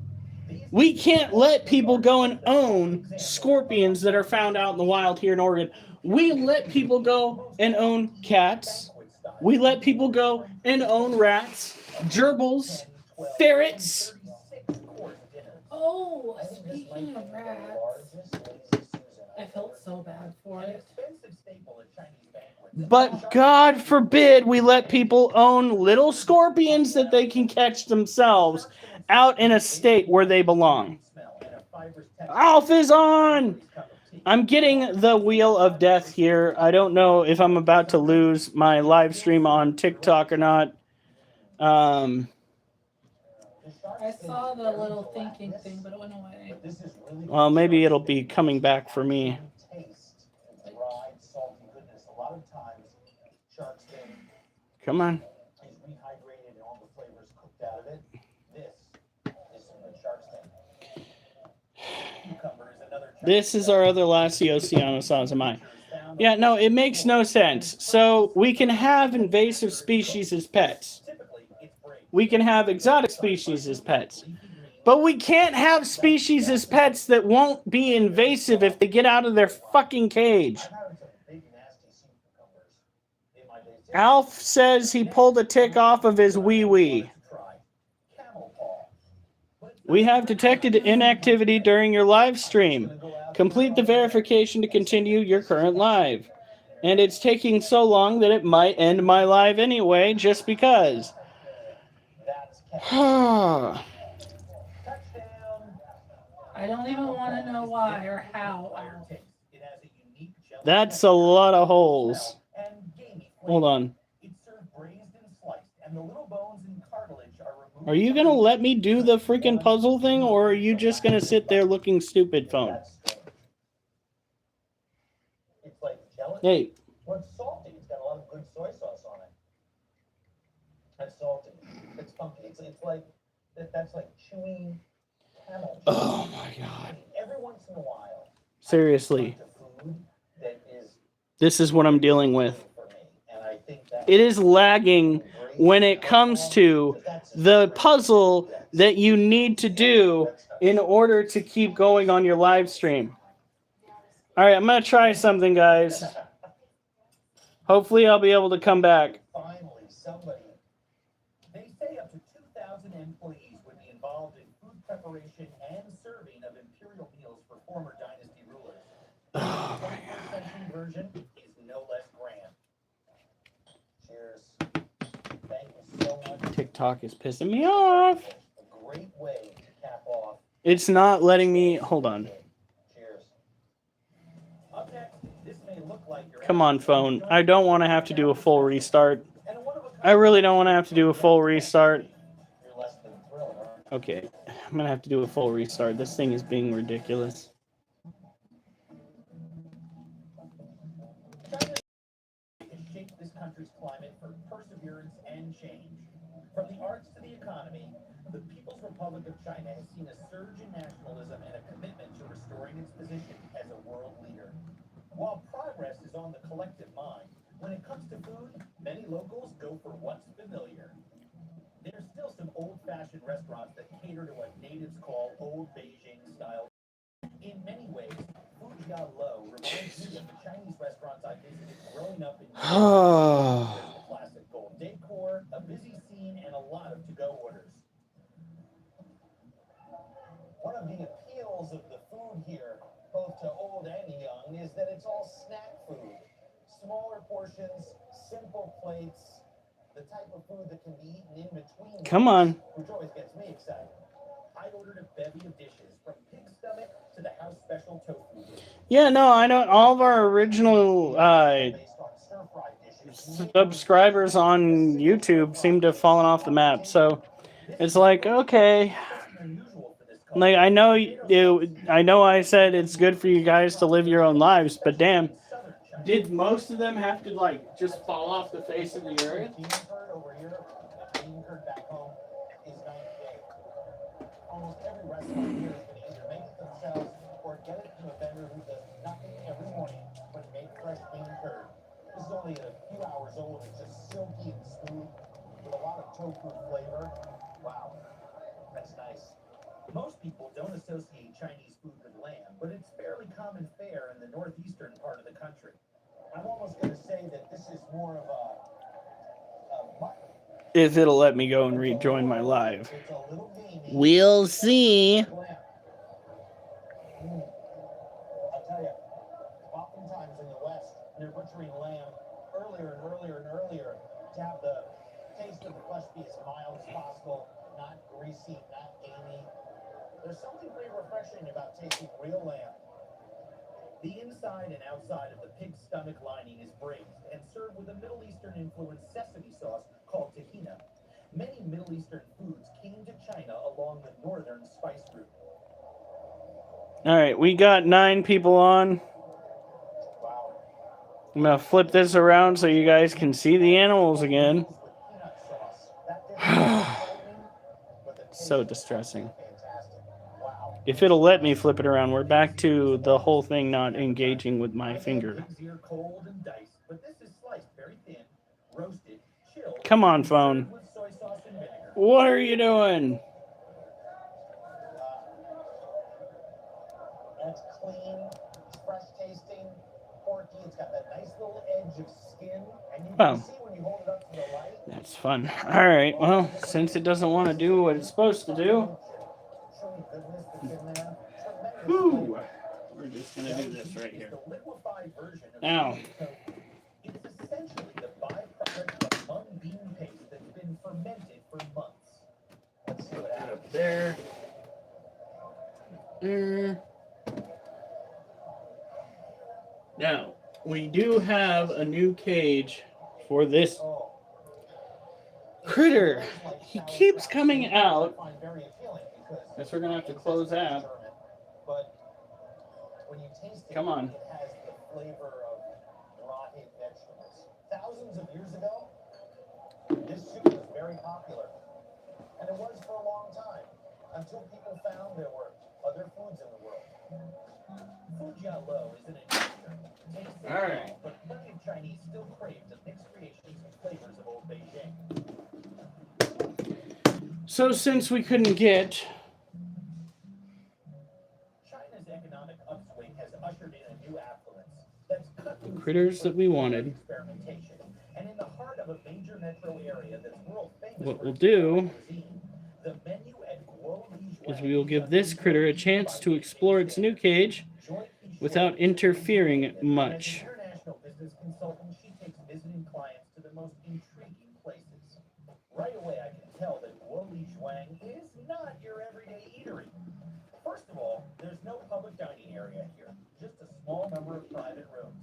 we can't let people go and own scorpions that are found out in the wild here in Oregon. We let people go and own cats. We let people go and own rats, gerbils, ferrets. Oh, speaking of rats, I felt so bad for it. But God forbid we let people own little scorpions that they can catch themselves out in a state where they belong. Alf is on! I'm getting the wheel of death here. I don't know if I'm about to lose my live stream on TikTok or not. I saw the little thinking thing, but it went away. Well, maybe it'll be coming back for me. Come on. This is our other Lasiosiana sazamai. Yeah, no, it makes no sense. So we can have invasive species as pets. We can have exotic species as pets. But we can't have species as pets that won't be invasive if they get out of their fucking cage. Alf says he pulled a tick off of his wee-wee. We have detected inactivity during your live stream. Complete the verification to continue your current live. And it's taking so long that it might end my live anyway, just because. I don't even want to know why or how. That's a lot of holes. Hold on. Are you going to let me do the freaking puzzle thing, or are you just going to sit there looking stupid, phone? Hey. Well, it's salty. It's got a lot of good soy sauce on it. It's salty. It's funky. It's like that's like chewing camel cheese. Oh my god. Every once in a while, Seriously. food that is This is what I'm dealing with. for me, and I think that It is lagging when it comes to the puzzle that you need to do in order to keep going on your live stream. All right, I'm going to try something, guys. Hopefully I'll be able to come back. finally somebody. They say up to 2,000 employees would be involved in food preparation and serving of imperial meals for former dynasty rulers. Oh The my 21st god. century version is no less grand. Cheers. Thank you so much. TikTok is pissing me off. A great way to cap off. It's not letting me. Hold on. Cheers. Up next, this may look like your Come on, phone. I don't want to have to do a full restart. I really don't want to have to do a full restart. You're less than thrilled, aren't you? Okay, I'm going to have to do a full restart. This thing is being ridiculous. China has shaped this country's climate for perseverance and change. From the arts to the economy, the People's Republic of China has seen a surge in nationalism and a commitment to restoring its position as a world leader. While progress is on the collective mind, when it comes to food, many locals go for what's familiar. There's still some old-fashioned restaurants that cater to what natives call old Beijing-style. In many ways, Fujialou reminds me of the Chinese restaurants I visited growing up in There's the classic gold decor, a busy scene, and a lot of to-go orders. One of the appeals of the food here, both to old and young, is that it's all snack food. Smaller portions, simple plates, the type of food that can be eaten in between. Come on. Which always gets me excited. I ordered a bevy of dishes, from pig stomach to the house special tofu dish. Yeah, no, I know all of our original Based on stir-fried dishes. subscribers on YouTube seem to have fallen off the map. So it's like, okay. Unusual for this Like, I know I said it's good for you guys to live your own lives, but damn, southern China. did most of them have to, like, just fall off the face of the earth? Bean curd over here, and bean curd back home is night and day. Almost every restaurant here is going to either make it themselves or get it from a vendor who does nothing every morning but make fresh bean curd. This is only a few hours old. It's just silky and smooth with a lot of tofu flavor. Wow, that's nice. Most people don't associate Chinese food with lamb, but it's fairly common fare in the northeastern part of the country. I'm almost going to say that this is more of a mutton. If it'll let me go and rejoin my live. It's a little gamey. We'll see. Lamb. I'll tell you, oftentimes in the West, they're butchering lamb earlier and earlier and earlier to have the taste of the flesh be as mild as possible, not greasy, not gamey. There's something pretty refreshing about tasting real lamb. The inside and outside of the pig's stomach lining is braised and served with a Middle Eastern influenced sesame sauce called tahina. Many Middle Eastern foods came to China along the northern spice route. All right, we got 9 people on. Wow. I'm going to flip this around so you guys can see the animals again. With peanut sauce. That dish is frightening, but the taste So is distressing. fantastic. Wow. If it'll let me flip it around, we're back to the whole thing not engaging with my I get finger. pig's ear cold and diced, but this is sliced very thin, roasted, chilled, Come on, and phone. served with soy sauce and vinegar. What are you doing? That's clean, it's fresh tasting, porky. It's got that nice little edge of skin, and you Oh. can see when you hold it up to the light. That's fun. All right, well, since it doesn't want to do what it's supposed to do, Chewy goodness that's in there. Tremendous whew, flavor. we're just going to do this right It's here. the liquefied version of Now. sweet tofu. It's essentially the byproduct of mung bean paste that's been fermented for months. Let's see what Put happens. up there. There. Now, we do have a new cage for this Oh. critter. He keeps coming out. I find very appealing because Guess we're going to have to close out. But when you taste it, Come on. it has the flavor of rotted vegetables. Thousands of years ago, This soup was very popular, and it was for a long time, until people found there were other foods in the world. Fu Jiao isn't an Eastern. Tastes All right. but plenty of Chinese still crave the mixed creations and flavors of old Beijing. So since we couldn't get China's economic upswing has ushered in a new affluence that's cut the critters that we wanted, experimentation, and in the heart of a major metro area that's world famous what for we'll its do cuisine, the menu at Guo Li is Zhuang we will give this critter a chance to explore its new cage without interfering much. As an international business consultant, she takes visiting clients to the most intriguing places. Right away, I can tell that Guo Li Zhuang is not your everyday eatery. First of all, there's no public dining area here, just a small number of private rooms.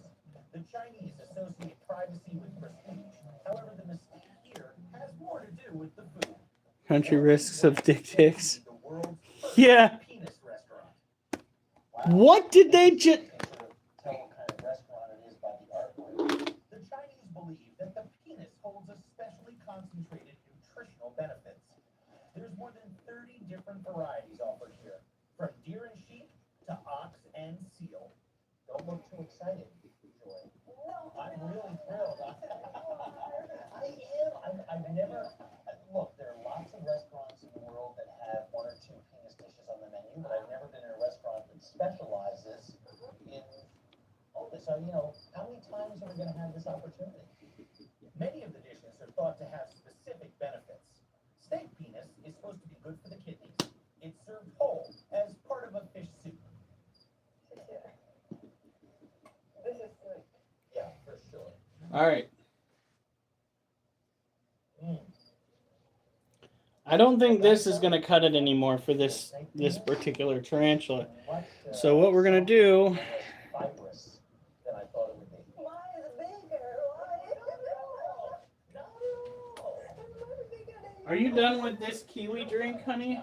The Chinese associate privacy with prestige. However, the mystique here has more to do with the food. Country risks of dicks. The world's first Yeah. penis restaurant. What did they just? Tell what kind of restaurant it is by the artwork. The Chinese believe that the penis holds especially concentrated nutritional benefits. There's more than 30 different varieties offered here, from deer and sheep to ox and seal. Don't look too excited, Joy. No, I'm really thrilled. I am. I've never. Look, there are lots of restaurants in the world that have one or two penis dishes on the menu, but I've never been in a restaurant that specializes in. Oh, so how many times are we going to have this opportunity? Many of the dishes are thought to have specific benefits. Steak penis is supposed to be good for the kidneys. It's served whole as part of a fish soup. This is good. Yeah, for sure. All right. Mm. I don't think this is gonna cut it anymore for this particular tarantula. So what we're gonna do? Fibrous than I thought it would be. Why is it bigger? Are you done with this kiwi drink, honey?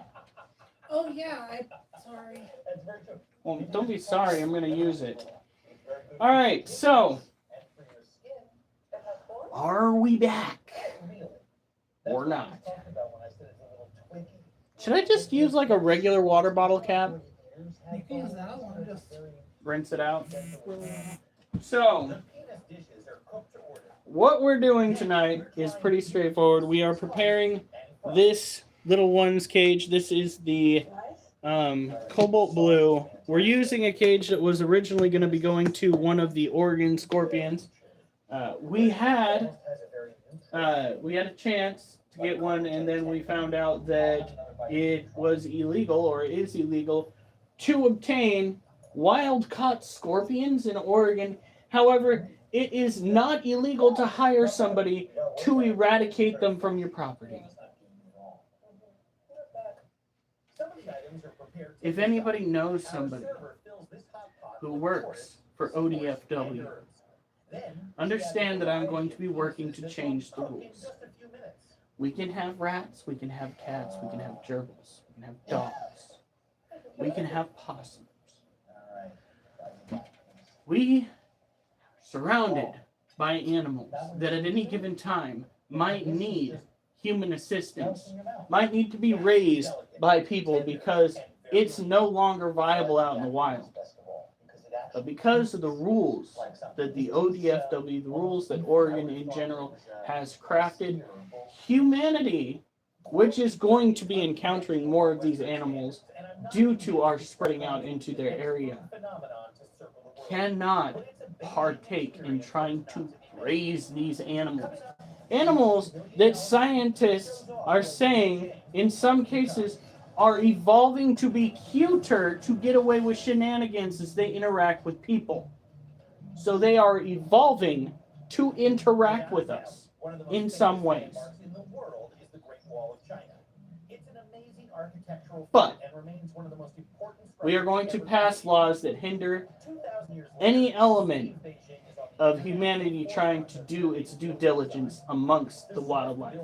Oh yeah, sorry. That's very true. Well, don't be sorry. I'm gonna use it. All right. So And for your skin, are we back really. or That's what I not? was talking about when I said it's a little twiggy. Should I just use like a regular water bottle cap? You can use that one, just Rinse it out. So The penis dishes are cooked to order. what we're doing tonight is pretty straightforward. We are preparing this little one's cage. This is the cobalt blue. We're using a cage that was originally going to be going to one of the Oregon Scorpions. We had a chance to get one, and then we found out that it was illegal, or is illegal, to obtain wild-caught scorpions in Oregon. However, it is not illegal to hire somebody to eradicate them from your property. If anybody knows somebody who works for ODFW, understand that I'm going to be working to change the rules. We can have rats, we can have cats, we can have gerbils, we can have dogs, we can have possums. We are surrounded by animals that at any given time might need human assistance, might need to be raised by people because it's no longer viable out in the wild. But because of the rules that the ODFW, the rules that Oregon in general has crafted, humanity, which is going to be encountering more of these animals due to our spreading out into their area, cannot partake in trying to raise these animals. Animals that scientists are saying, in some cases, are evolving to be cuter to get away with shenanigans as they interact with people. So they are evolving to interact with us in some ways. But we are going to pass laws that hinder any element of humanity trying to do its due diligence amongst the wildlife.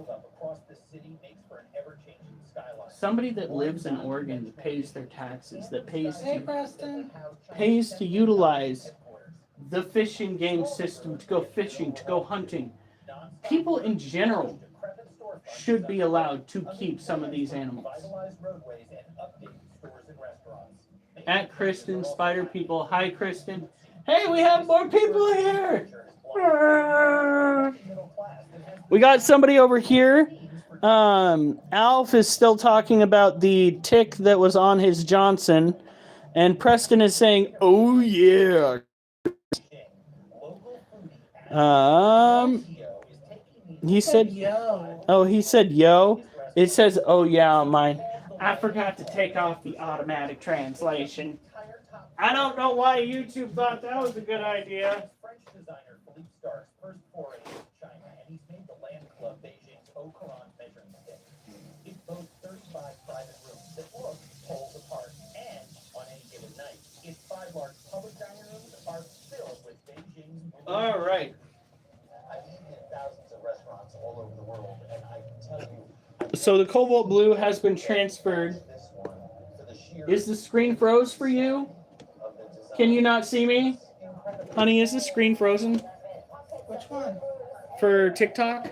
Somebody that lives in Oregon that pays their taxes, that hey Preston. pays to utilize the fish and game system to go fishing, to go hunting. People in general should be allowed to keep some of these animals. Vitalize roadways and update stores and restaurants. At Kristen Spider People. Hi, Kristen. Hey, we have more people here. We got somebody over here. Alf is still talking about the tick that was on his Johnson, and Preston is saying, "Oh yeah." He said, Yo. "Oh, he said yo." It says, "Oh yeah" on mine. I forgot to take off the automatic translation. I don't know why YouTube thought that was a good idea. French designer Philippe Starck's first foray into China, and he's made the Land Club Beijing's Ocaron measuring stick. It boasts 35 private rooms that look poles apart, and on any given night, its 5 large public dining rooms are filled with Beijing's. All right. I've eaten in thousands of restaurants all over the world, and I can tell you. So the Cobalt Blue has been transferred. This one, for the sheer Is the screen froze for you? of the design. Can you not see me? Honey, is the screen frozen Which one? for TikTok?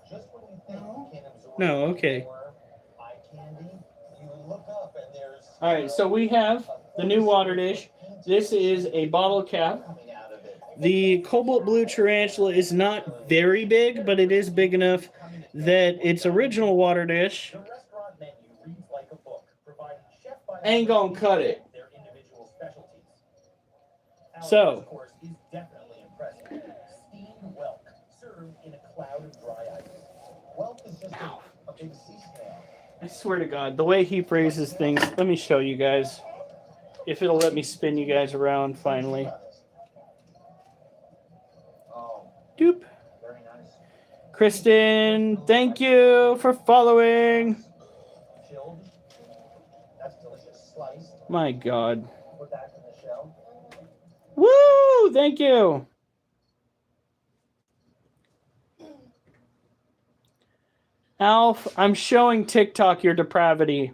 Just when you think No. you can absorb No, okay. more eye candy, you look up and there's All right, so we have the new water dish. This is a bottle cap. coming out of it. The Cobalt Blue Tarantula is not very big, but it is big enough that its original water dish The restaurant menu reads like a book, providing chef by ain't gonna cut it. their individual specialties. So- Our first course is definitely impressive. Steamed whelk, served in a cloud of dry ice. Whelk is just a big sea snail. I swear to God, the way he phrases things, let me show you guys. If it'll let me spin you guys around finally. Oh, Doop. very nice. Kristen, thank you for following. Chilled. That's delicious. Sliced. My God. Put that in the shell. Woo! Thank you. Alf, I'm showing TikTok your depravity.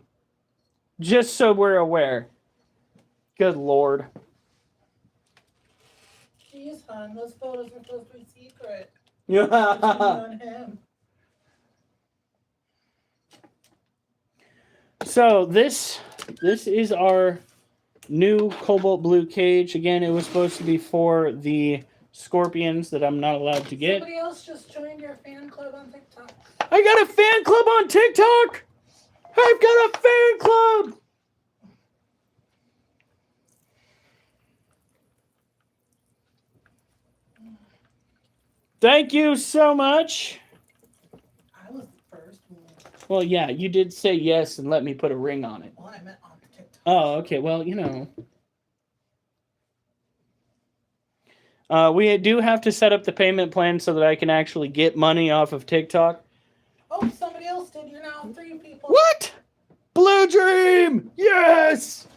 Just so we're aware. Good Lord. Jeez, hon, those photos are supposed to be secret. Yeah. On him. So this is our new Cobalt Blue cage. Again, it was supposed to be for the scorpions that I'm not allowed to get. Somebody else just joined your fan club on TikTok. I got a fan club on TikTok. I've got a fan club. Thank you so much. I was the first one. Well, yeah, you did say yes and let me put a ring on it. Well, I meant on TikTok. Oh, okay. Well, you know. We do have to set up the payment plan so that I can actually get money off of TikTok. Oh, somebody else did. You're now 3 people. What? Blue Dream! Yes!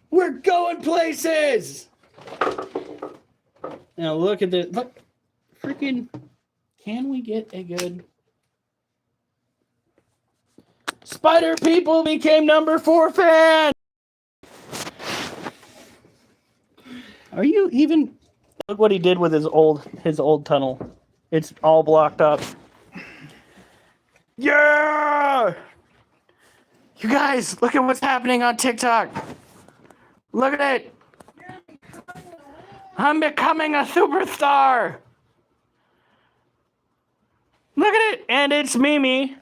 We're going places! Now look at the look. Freaking, can we get a good Spider People became number 4 fan? Are you even? Look what he did with his old tunnel. It's all blocked up. Yeah! You guys, look at what's happening on TikTok. Look at it. I'm becoming a superstar. Look at it. And it's Mimi.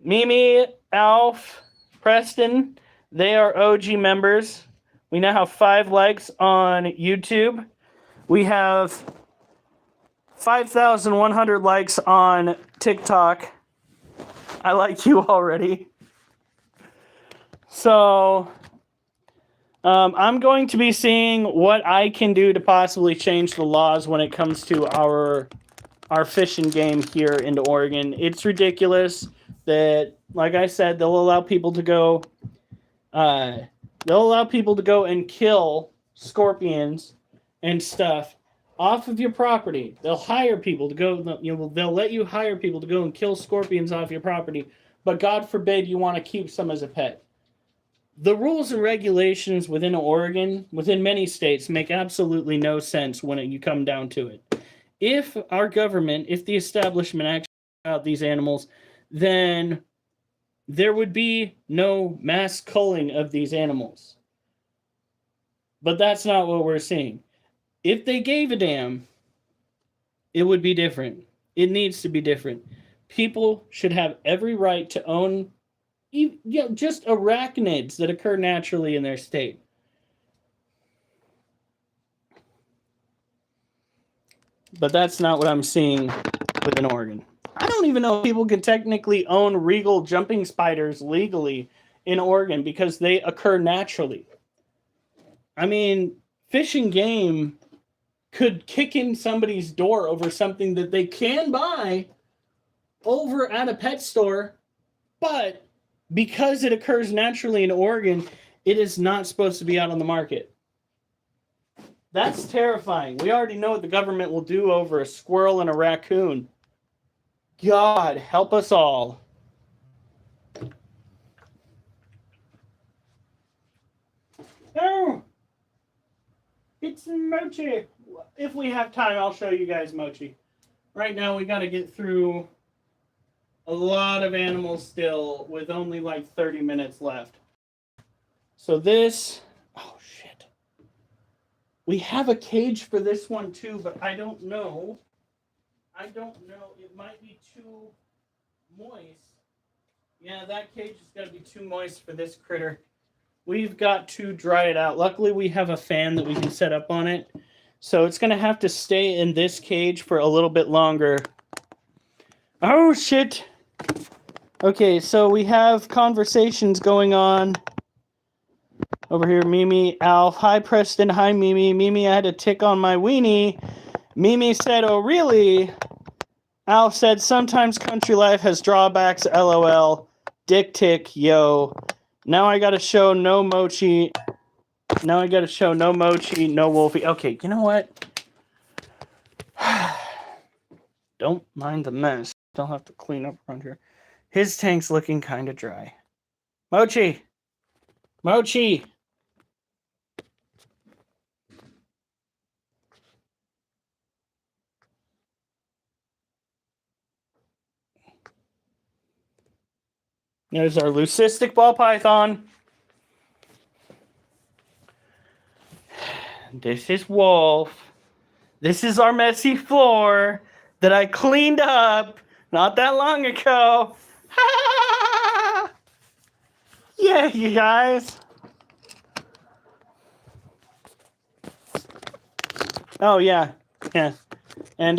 Mimi, Alf, Preston. They are OG members. We now have 5 likes on YouTube. We have 5,100 likes on TikTok. I like you already. So, I'm going to be seeing what I can do to possibly change the laws when it comes to our fishing game here in Oregon. It's ridiculous that, like I said, they'll allow people to go. They'll allow people to go and kill scorpions and stuff off of your property. They'll hire people to go. They'll let you hire people to go and kill scorpions off your property. But God forbid you want to keep some as a pet. The rules and regulations within Oregon, within many states, make absolutely no sense when you come down to it. if our government, if the establishment actually about these animals, then there would be no mass culling of these animals. But that's not what we're seeing. If they gave a damn, it would be different. It needs to be different. People should have every right to own just arachnids that occur naturally in their state. But that's not what I'm seeing within Oregon. I don't even know if people can technically own regal jumping spiders legally in Oregon because they occur naturally. I mean, Fish and Game could kick in somebody's door over something that they can buy over at a pet store, but because it occurs naturally in Oregon, it is not supposed to be out on the market. That's terrifying. We already know what the government will do over a squirrel and a raccoon. God, help us all. Oh, it's Mochi. If we have time, I'll show you guys Mochi. Right now, we got to get through a lot of animals still with only like 30 minutes left. So this, oh shit. We have a cage for this one too, but I don't know. It might be too moist. Yeah, that cage is going to be too moist for this critter. We've got to dry it out. Luckily, we have a fan that we can set up on it. So it's going to have to stay in this cage for a little bit longer. Oh, shit. Okay, so we have conversations going on. Over here, Mimi, Alf. Hi, Preston. Hi, Mimi. Mimi, I had a tick on my weenie. Mimi said, oh, really? Alf said, sometimes country life has drawbacks, LOL. Dick tick, yo. Now I gotta show no Mochi. Now I gotta show no Mochi, no Wolfie. Okay, you know what? Don't mind the mess. Don't have to clean up around here. His tank's looking kind of dry. Mochi! Mochi! There's our leucistic ball python. This is Wolf. This is our messy floor that I cleaned up not that long ago. Yeah, you guys. Oh, yeah. Yeah. And,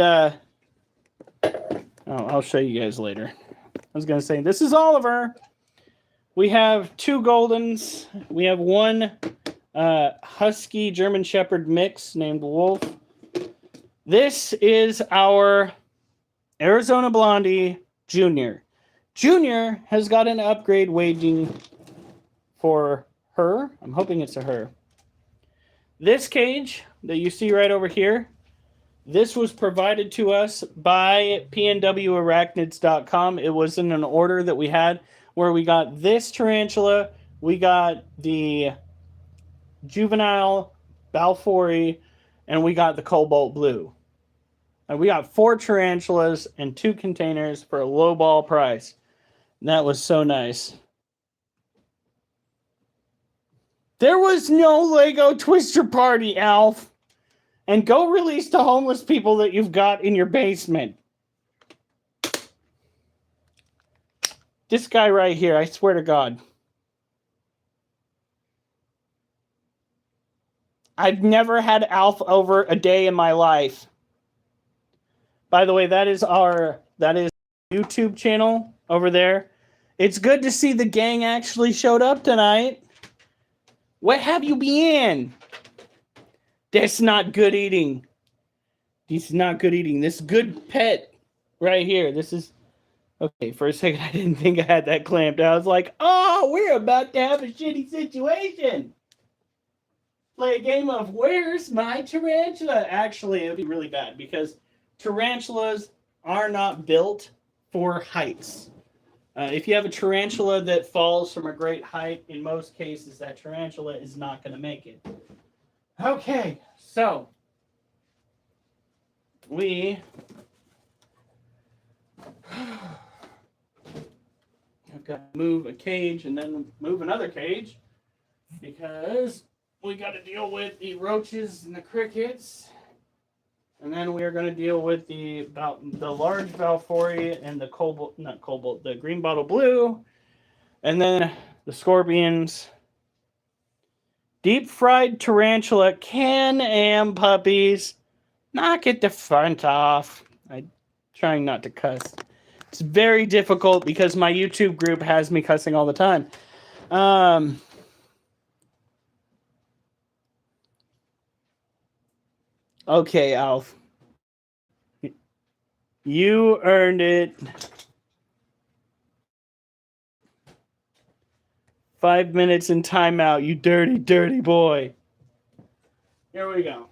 I'll show you guys later. I was going to say, this is Oliver. We have 2 Goldens. We have 1 Husky German Shepherd mix named Wolf. This is our Arizona Blondie Junior. Junior has got an upgrade waiting for her. I'm hoping it's a her. This cage that you see right over here, this was provided to us by pnwarachnids.com. It was in an order that we had where we got this tarantula, we got the juvenile Balfouri, and we got the cobalt blue. And we got 4 tarantulas and 2 containers for a low ball price. And that was so nice. There was no Lego Twister Party, Alf. And go release the homeless people that you've got in your basement. This guy right here, I swear to God. I've never had Alf over a day in my life. By the way, that is YouTube channel over there. It's good to see the gang actually showed up tonight. What have you been? That's not good eating. This is not good eating. This good pet right here. This is... Okay, for a second, I didn't think I had that clamped. I was like, oh, we're about to have a shitty situation. Play a game of where's my tarantula? Actually, it would be really bad because tarantulas are not built for heights. If you have a tarantula that falls from a great height, in most cases, that tarantula is not going to make it. Okay, so I've got to move a cage and then move another cage because we got to deal with the roaches and the crickets. And then we are going to deal with the large Balfouri and the the green bottle blue. And then the scorpions. Deep fried tarantula, Can-Am puppies. Knock it the front off. I'm trying not to cuss. It's very difficult because my YouTube group has me cussing all the time. Okay, Alf. You earned it. 5 minutes in timeout, you dirty, dirty boy. Here we go.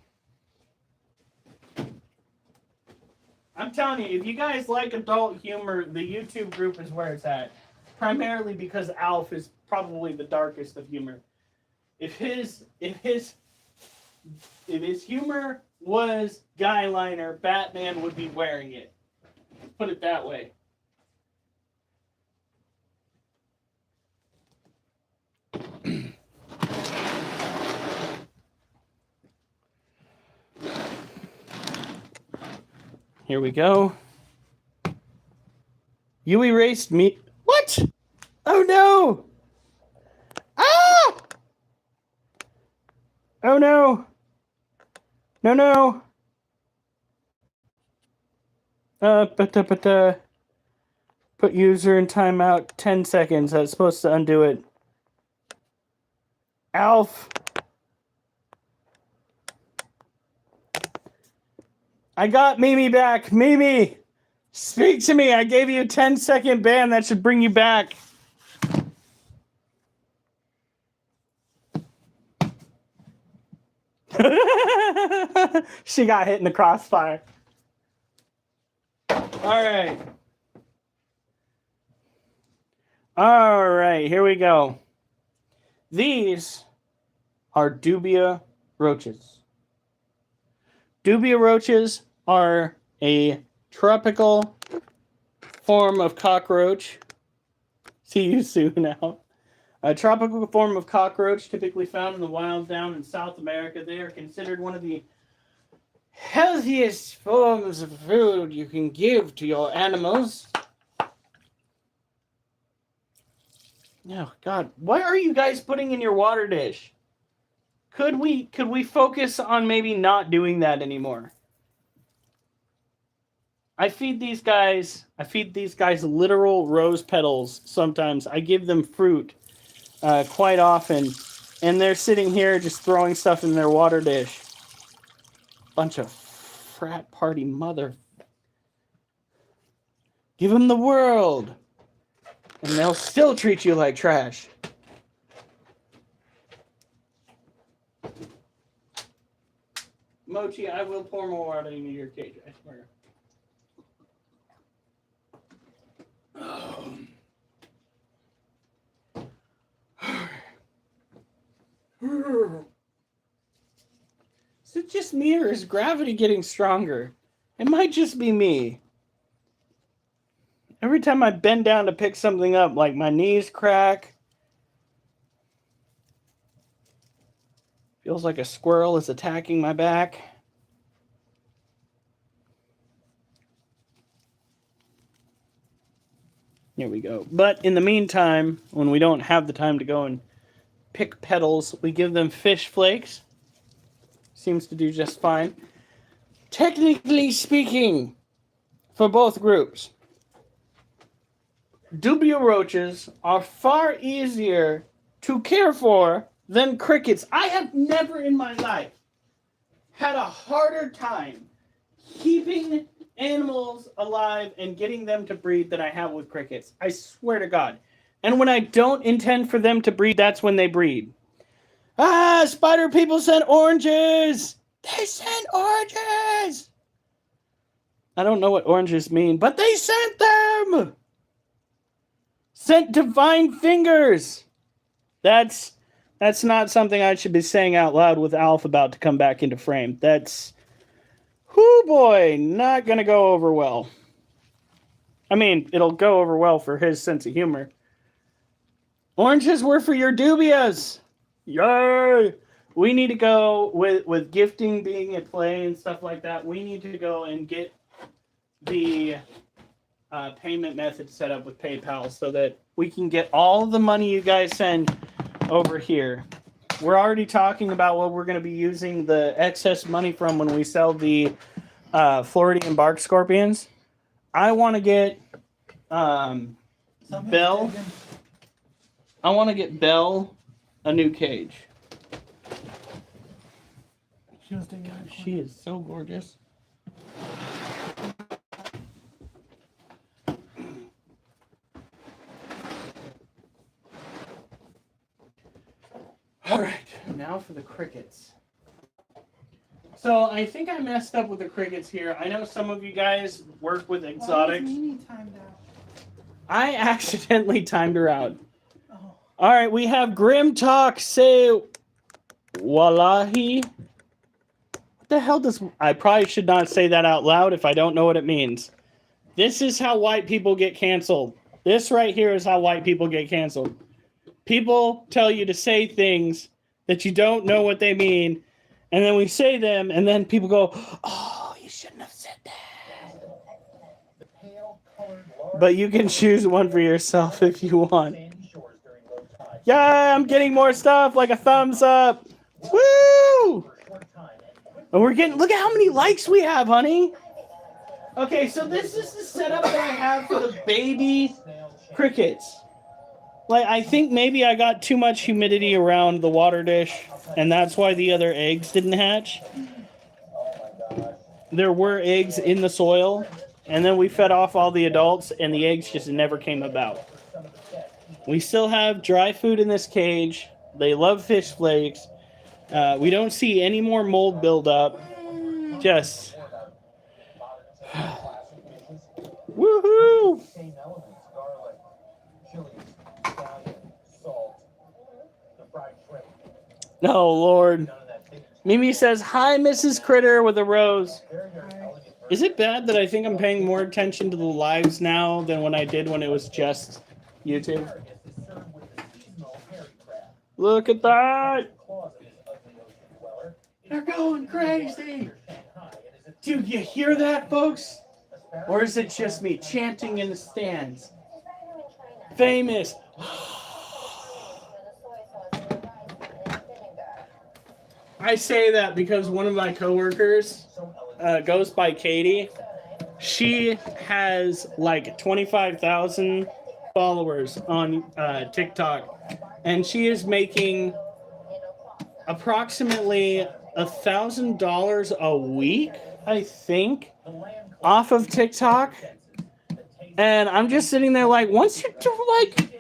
I'm telling you, if you guys like adult humor, the YouTube group is where it's at. Primarily because Alf is probably the darkest of humor. If his humor was guy liner, Batman would be wearing it. Put it that way. Here we go. You erased me. What? Oh no! Ah! Oh no! No, no. Put user in timeout 10 seconds. That's supposed to undo it. Alf. I got Mimi back. Mimi, speak to me. I gave you a 10-second ban. That should bring you back. She got hit in the crossfire. All right. All right, here we go. These are dubia roaches. Dubia roaches are a tropical form of cockroach. See you soon, Al. A tropical form of cockroach typically found in the wild down in South America. They are considered one of the healthiest forms of food you can give to your animals. Oh, God. What are you guys putting in your water dish? Could we focus on maybe not doing that anymore? I feed these guys literal rose petals sometimes. I give them fruit quite often. And they're sitting here just throwing stuff in their water dish. Bunch of frat party mother. Give them the world. And they'll still treat you like trash. Mochi, I will pour more water into your cage, I swear. Is it just me or is gravity getting stronger? It might just be me. Every time I bend down to pick something up, like my knees crack. Feels like a squirrel is attacking my back. Here we go. But in the meantime, when we don't have the time to go and pick petals, we give them fish flakes. Seems to do just fine. Technically speaking, for both groups, dubia roaches are far easier to care for than crickets. I have never in my life had a harder time keeping animals alive and getting them to breed than I have with crickets. I swear to God. And when I don't intend for them to breed, that's when they breed. Ah, spider people sent oranges! They sent oranges! I don't know what oranges mean, but they sent them! Sent divine fingers! That's not something I should be saying out loud with Alf about to come back into frame. That's Whoo boy, not gonna go over well. I mean, it'll go over well for his sense of humor. Oranges were for your dubias. Yay! We need to go with gifting being at play and stuff like that. We need to go and get the payment method set up with PayPal so that we can get all the money you guys send over here. We're already talking about what we're going to be using the excess money from when we sell the Floridian bark scorpions. I want to get Belle. I want to get Belle a new cage. She is so gorgeous. All right, now for the crickets. So I think I messed up with the crickets here. I know some of you guys work with exotics. I accidentally timed her out. Oh. All right, we have Grim Talk say Wallahi. What the hell does... I probably should not say that out loud if I don't know what it means. This is how white people get canceled. This right here is how white people get canceled. People tell you to say things that you don't know what they mean, and then we say them, and then people go, oh, you shouldn't have said that. But you can choose one for yourself if you want. Yeah, I'm getting more stuff, like a thumbs up. Woo! And we're getting, look at how many likes we have, honey. Okay, so this is the setup that I have for the baby crickets. Like, I think maybe I got too much humidity around the water dish, and that's why the other eggs didn't hatch. There were eggs in the soil, and then we fed off all the adults, and the eggs just never came about. We still have dry food in this cage. They love fish flakes. We don't see any more mold buildup. Just... woohoo! Oh, Lord. Mimi says, hi, Mrs. Critter, with a rose. Is it bad that I think I'm paying more attention to the lives now than when I did when it was just YouTube? Look at that. They're going crazy. Do you hear that, folks? Or is it just me chanting in the stands? Famous. I say that because one of my coworkers goes by Katie. She has like 25,000 followers on TikTok, and she is making approximately $1,000 a week, I think, off of TikTok. And I'm just sitting there like, once you do like...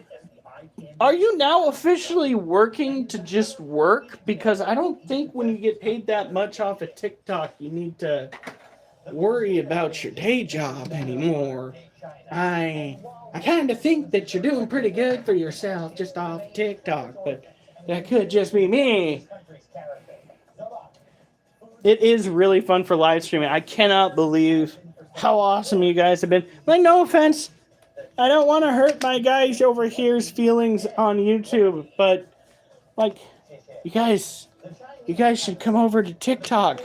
Are you now officially working to just work? Because I don't think when you get paid that much off of TikTok, you need to worry about your day job anymore. I kind of think that you're doing pretty good for yourself just off TikTok, but that could just be me. It is really fun for live streaming. I cannot believe how awesome you guys have been. Like, no offense. I don't want to hurt my guys over here's feelings on YouTube, but like, you guys should come over to TikTok.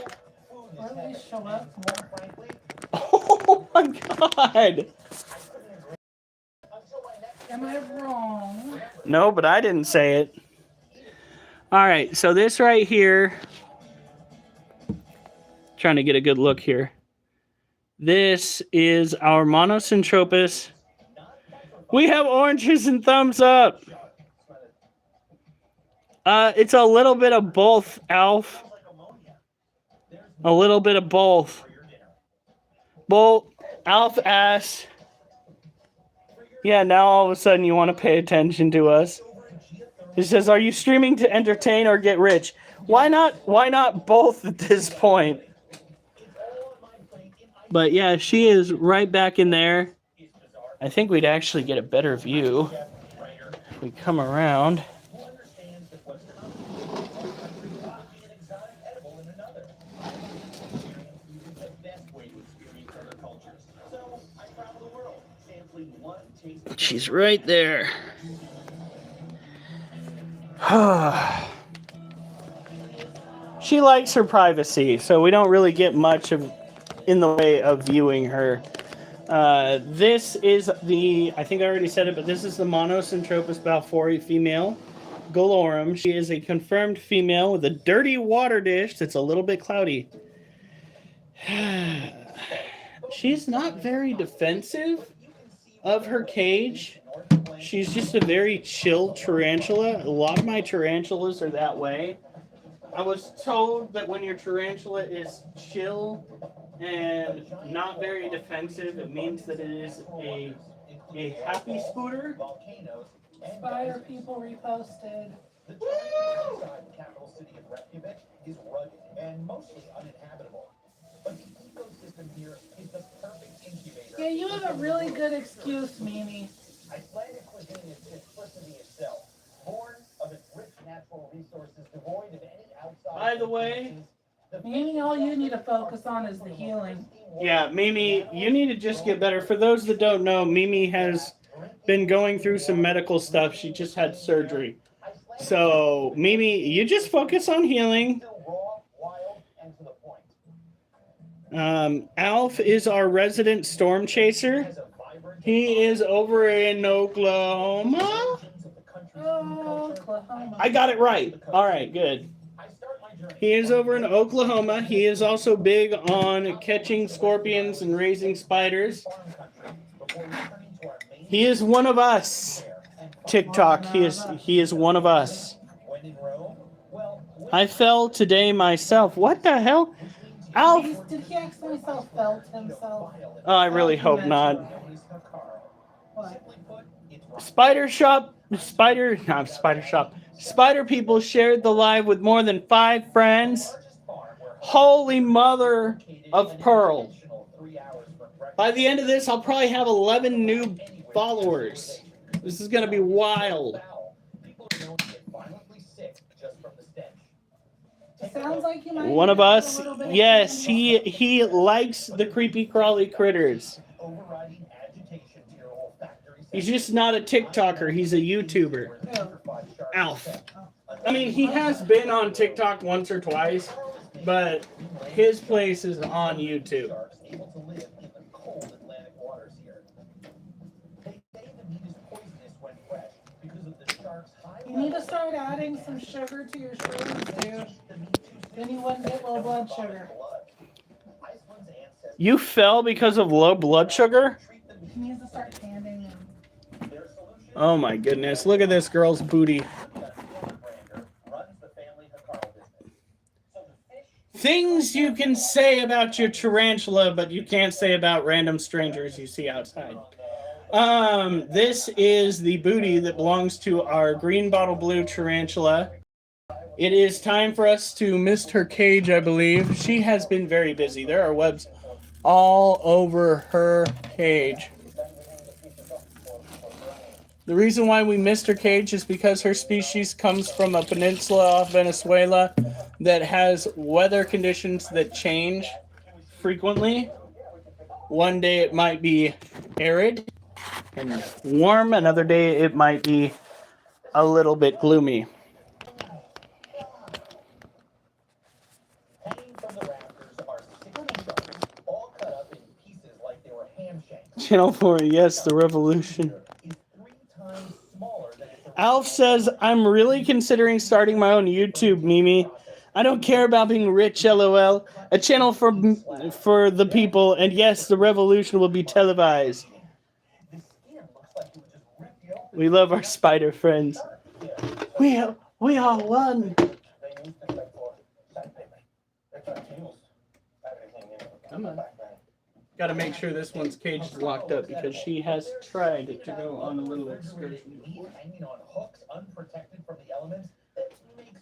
Oh my God! Am I wrong? No, but I didn't say it. All right, so this right here. Trying to get a good look here. This is our Monosyntropus. We have oranges and thumbs up. It's a little bit of both, Alf. A little bit of both. Alf asks, yeah, now all of a sudden you want to pay attention to us. He says, are you streaming to entertain or get rich? Why not both at this point? But yeah, she is right back in there. I think we'd actually get a better view if we come around. She's right there. She likes her privacy, so we don't really get much of in the way of viewing her. This is I think I already said it, but this is the Monocentropus balfouri female, Golorum. She is a confirmed female with a dirty water dish that's a little bit cloudy. She's not very defensive of her cage. She's just a very chill tarantula. A lot of my tarantulas are that way. I was told that when your tarantula is chill and not very defensive, it means that it is a happy spooter. Spider people reposted. The inside the capital city of Reykjavik is rugged and mostly uninhabitable. But the ecosystem here is the perfect incubator. Yeah, you have a really good excuse, Mimi. Icelandic cuisine is simplicity itself, born of its rich natural resources, devoid of any outside. By the way, Mimi, all you need to focus on is the healing. yeah, Mimi, you need to just get better. For those that don't know, Mimi has been going through some medical stuff. She just had surgery. So, Mimi, you just focus on healing. Alf is our resident storm chaser. He is over in Oklahoma. Oklahoma. I got it right. All right, good. He is over in Oklahoma. He is also big on catching scorpions and raising spiders. He is one of us. TikTok. He is one of us. I fell today myself. What the hell? Alf. Did he actually felt himself? Oh, I really hope not. What? Spider people shared the live with more than 5 friends. Holy mother of pearl. By the end of this, I'll probably have 11 new followers. This is going to be wild. Sounds like you might One of be a us, little bit yes, offended. he likes the creepy crawly critters. He's just not a TikToker, he's a YouTuber. Alf. I mean, he has been on TikTok once or twice, but his place is on YouTube. You need to start adding some sugar to your shrooms, dude. Then you wouldn't get low blood sugar. You fell because of low blood sugar? He needs to start tanning. Oh my goodness, look at this girl's booty. Things you can say about your tarantula, but you can't say about random strangers you see outside. This is the booty that belongs to our green bottle blue tarantula. It is time for us to mist her cage, I believe. She has been very busy. There are webs all over her cage. The reason why we missed her cage is because her species comes from a peninsula off Venezuela that has weather conditions that change frequently. One day it might be arid and warm. Another day it might be a little bit gloomy. Channel 4, yes, the revolution. Alf says, I'm really considering starting my own YouTube, Mimi. I don't care about being rich, LOL. A channel for the people, and yes, the revolution will be televised. We love our spider friends. We all won. Come on. Got to make sure this one's cage is locked up because she has tried to go on a little excursion.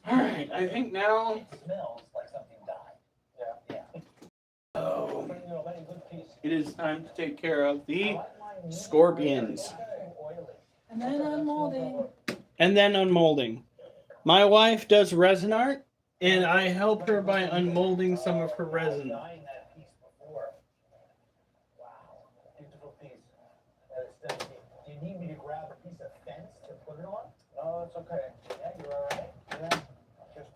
All right, I think now. Oh, it is time to take care of the scorpions. And then unmolding. And then unmolding. My wife does resin art, and I help her by unmolding some of her resin. it's okay. Yeah, you're all right. Yeah. Just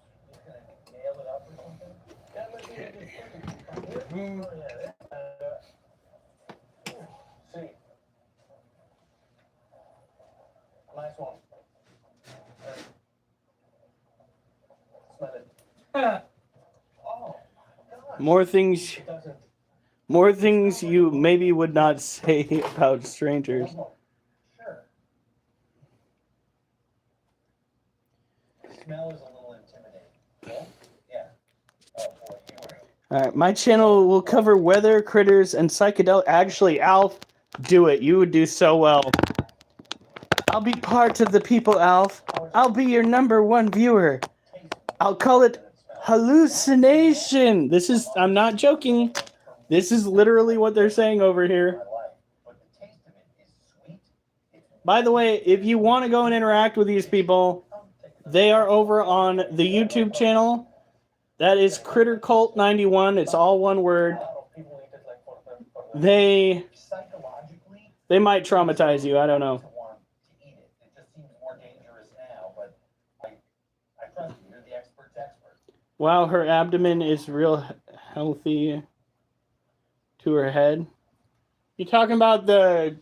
gonna nail it up or something. Yeah, let's do it. Oh, yeah. See. Nice one. Smell it. Oh, God. More things you maybe would not say about strangers. Sure. Smell is a little intimidating. Yeah? Oh, boy, you were. Alright, my channel will cover weather, critters, and psychedelic. Actually, Alf, do it. You would do so well. I'll be part of the people, Alf. I'll be your #1 viewer. I'll call it hallucination. I'm not joking. This is literally what they're saying over here. By the way, if you want to go and interact with these people, they are over on the YouTube channel. That is Critter Cult 91. It's all one word. They might traumatize you. I don't know. Wow, her abdomen is real healthy to her head. You talking about the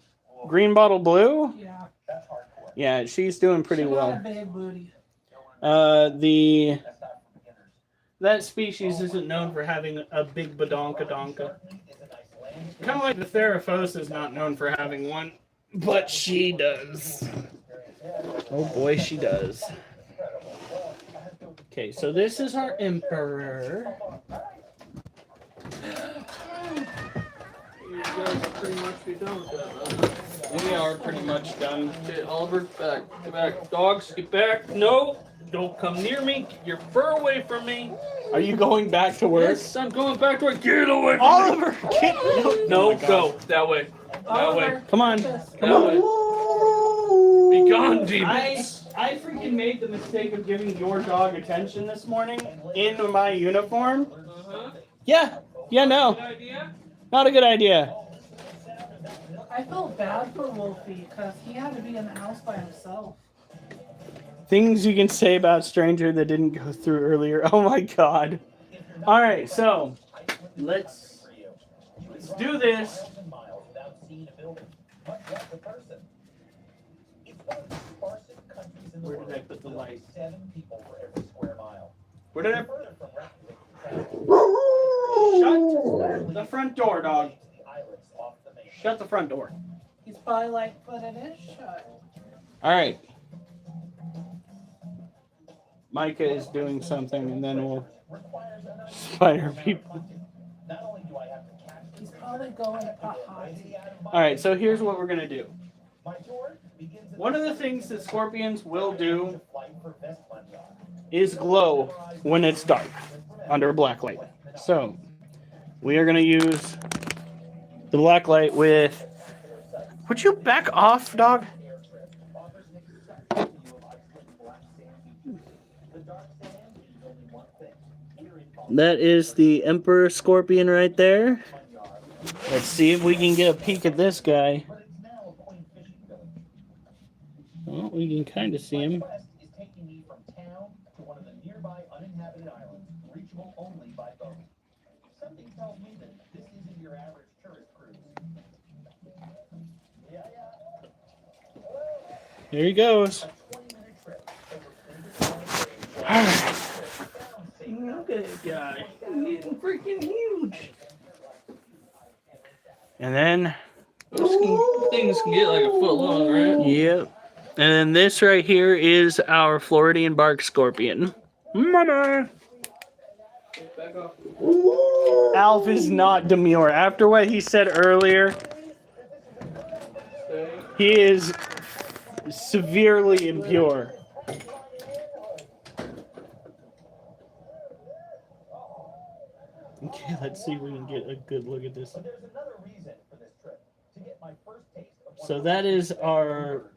green bottle blue? Yeah. Yeah, she's doing pretty She got well. a big booty. That species isn't known for having a big badonkadonka. Kind of like the Theraphos is not known for having one, but she does. Oh boy, she does. Okay, so this is our emperor. You guys are pretty much be done with that, huh? We are pretty much done. Okay, Oliver, back. Get back. Dogs, get back. No, don't come near me. Get your fur away from me. Are you going back to work? Yes, I'm going back to work. Get away from me. Oliver, get No, go. That way. That way. Come on. That way. Be gone, demons. I freaking made the mistake of giving your dog attention this morning in my uniform. Uh-huh. Yeah, no, Good idea? not a good idea. I felt bad for Wolfie because he had to be in the house by himself. Things you can say about Stranger that didn't go through earlier. Oh my god. All right, so let's do this. Where did I put the light? Where did I? Shut the front door, dog. Shut the front door. He's probably like, but it is shut. All right. Micah is doing something, and then we'll spider people. He's probably going hot. All right, so here's what we're gonna do. One of the things that scorpions will do is glow when it's dark under a black light. So we are gonna use the black light with. Would you back off, dog? That is the Emperor Scorpion right there. Let's see if we can get a peek at this guy. Well, we can kind of see him. There he goes. Alright. Look at that guy. He's getting freaking huge. And then, Things can get like a foot long, right? yep. And then this right here is our Floridian bark scorpion. Mama! Back off. Alf is not demure. After what he said earlier, Stay. he is severely impure. Okay, let's see if we can get a good look at this. So that is our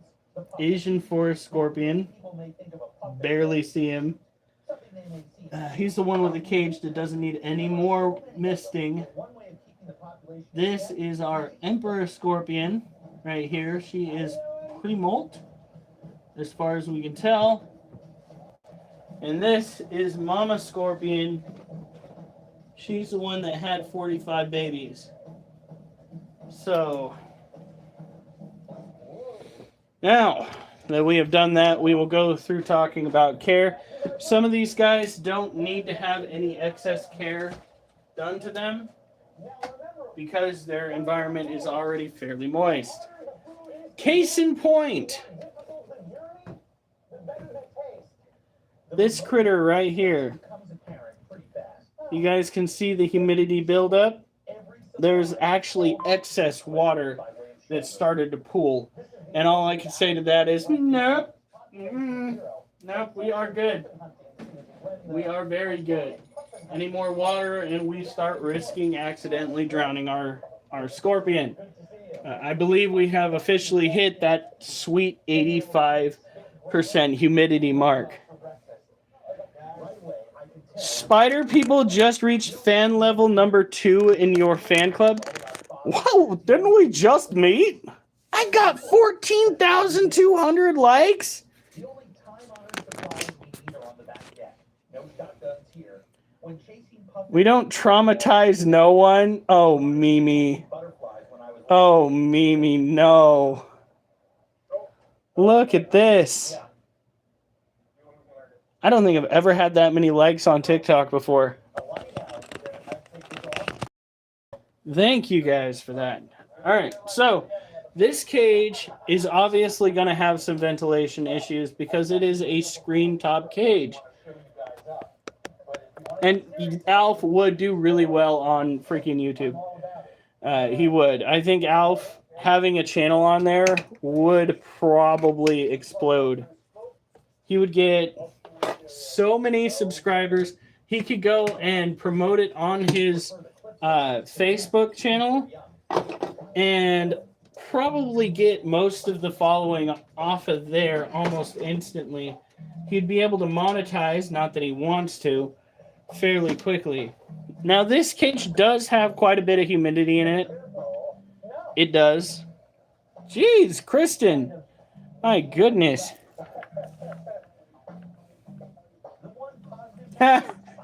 Asian forest scorpion. Barely see him. He's the one with the cage that doesn't need any more misting. This is our emperor scorpion right here. She is pre-molt. as far as we can tell. And this is Mama Scorpion. She's the one that had 45 babies. So, now that we have done that, we will go through talking about care. Some of these guys don't need to have any excess care done to them because their environment is already fairly moist. Case in point, this critter right here. You guys can see the humidity buildup. There's actually excess water that started to pool. And all I can say to that is, nope. Nope, we are good. We are very good. Any more water and we start risking accidentally drowning our scorpion. I believe we have officially hit that sweet 85% humidity mark. Spider people just reached fan level number 2 in your fan club. Wow, didn't we just meet? I got 14,200 likes. We don't traumatize no one. Oh, Mimi. Oh, Mimi, no. Look at this. I don't think I've ever had that many likes on TikTok before. Thank you guys for that. All right, so this cage is obviously going to have some ventilation issues because it is a screen top cage. And Alf would do really well on freaking YouTube. He would. I think Alf having a channel on there would probably explode. He would get so many subscribers. He could go and promote it on his Facebook channel and probably get most of the following off of there almost instantly. He'd be able to monetize, not that he wants to, fairly quickly. Now, this cage does have quite a bit of humidity in it. It does. Jeez, Kristen. My goodness.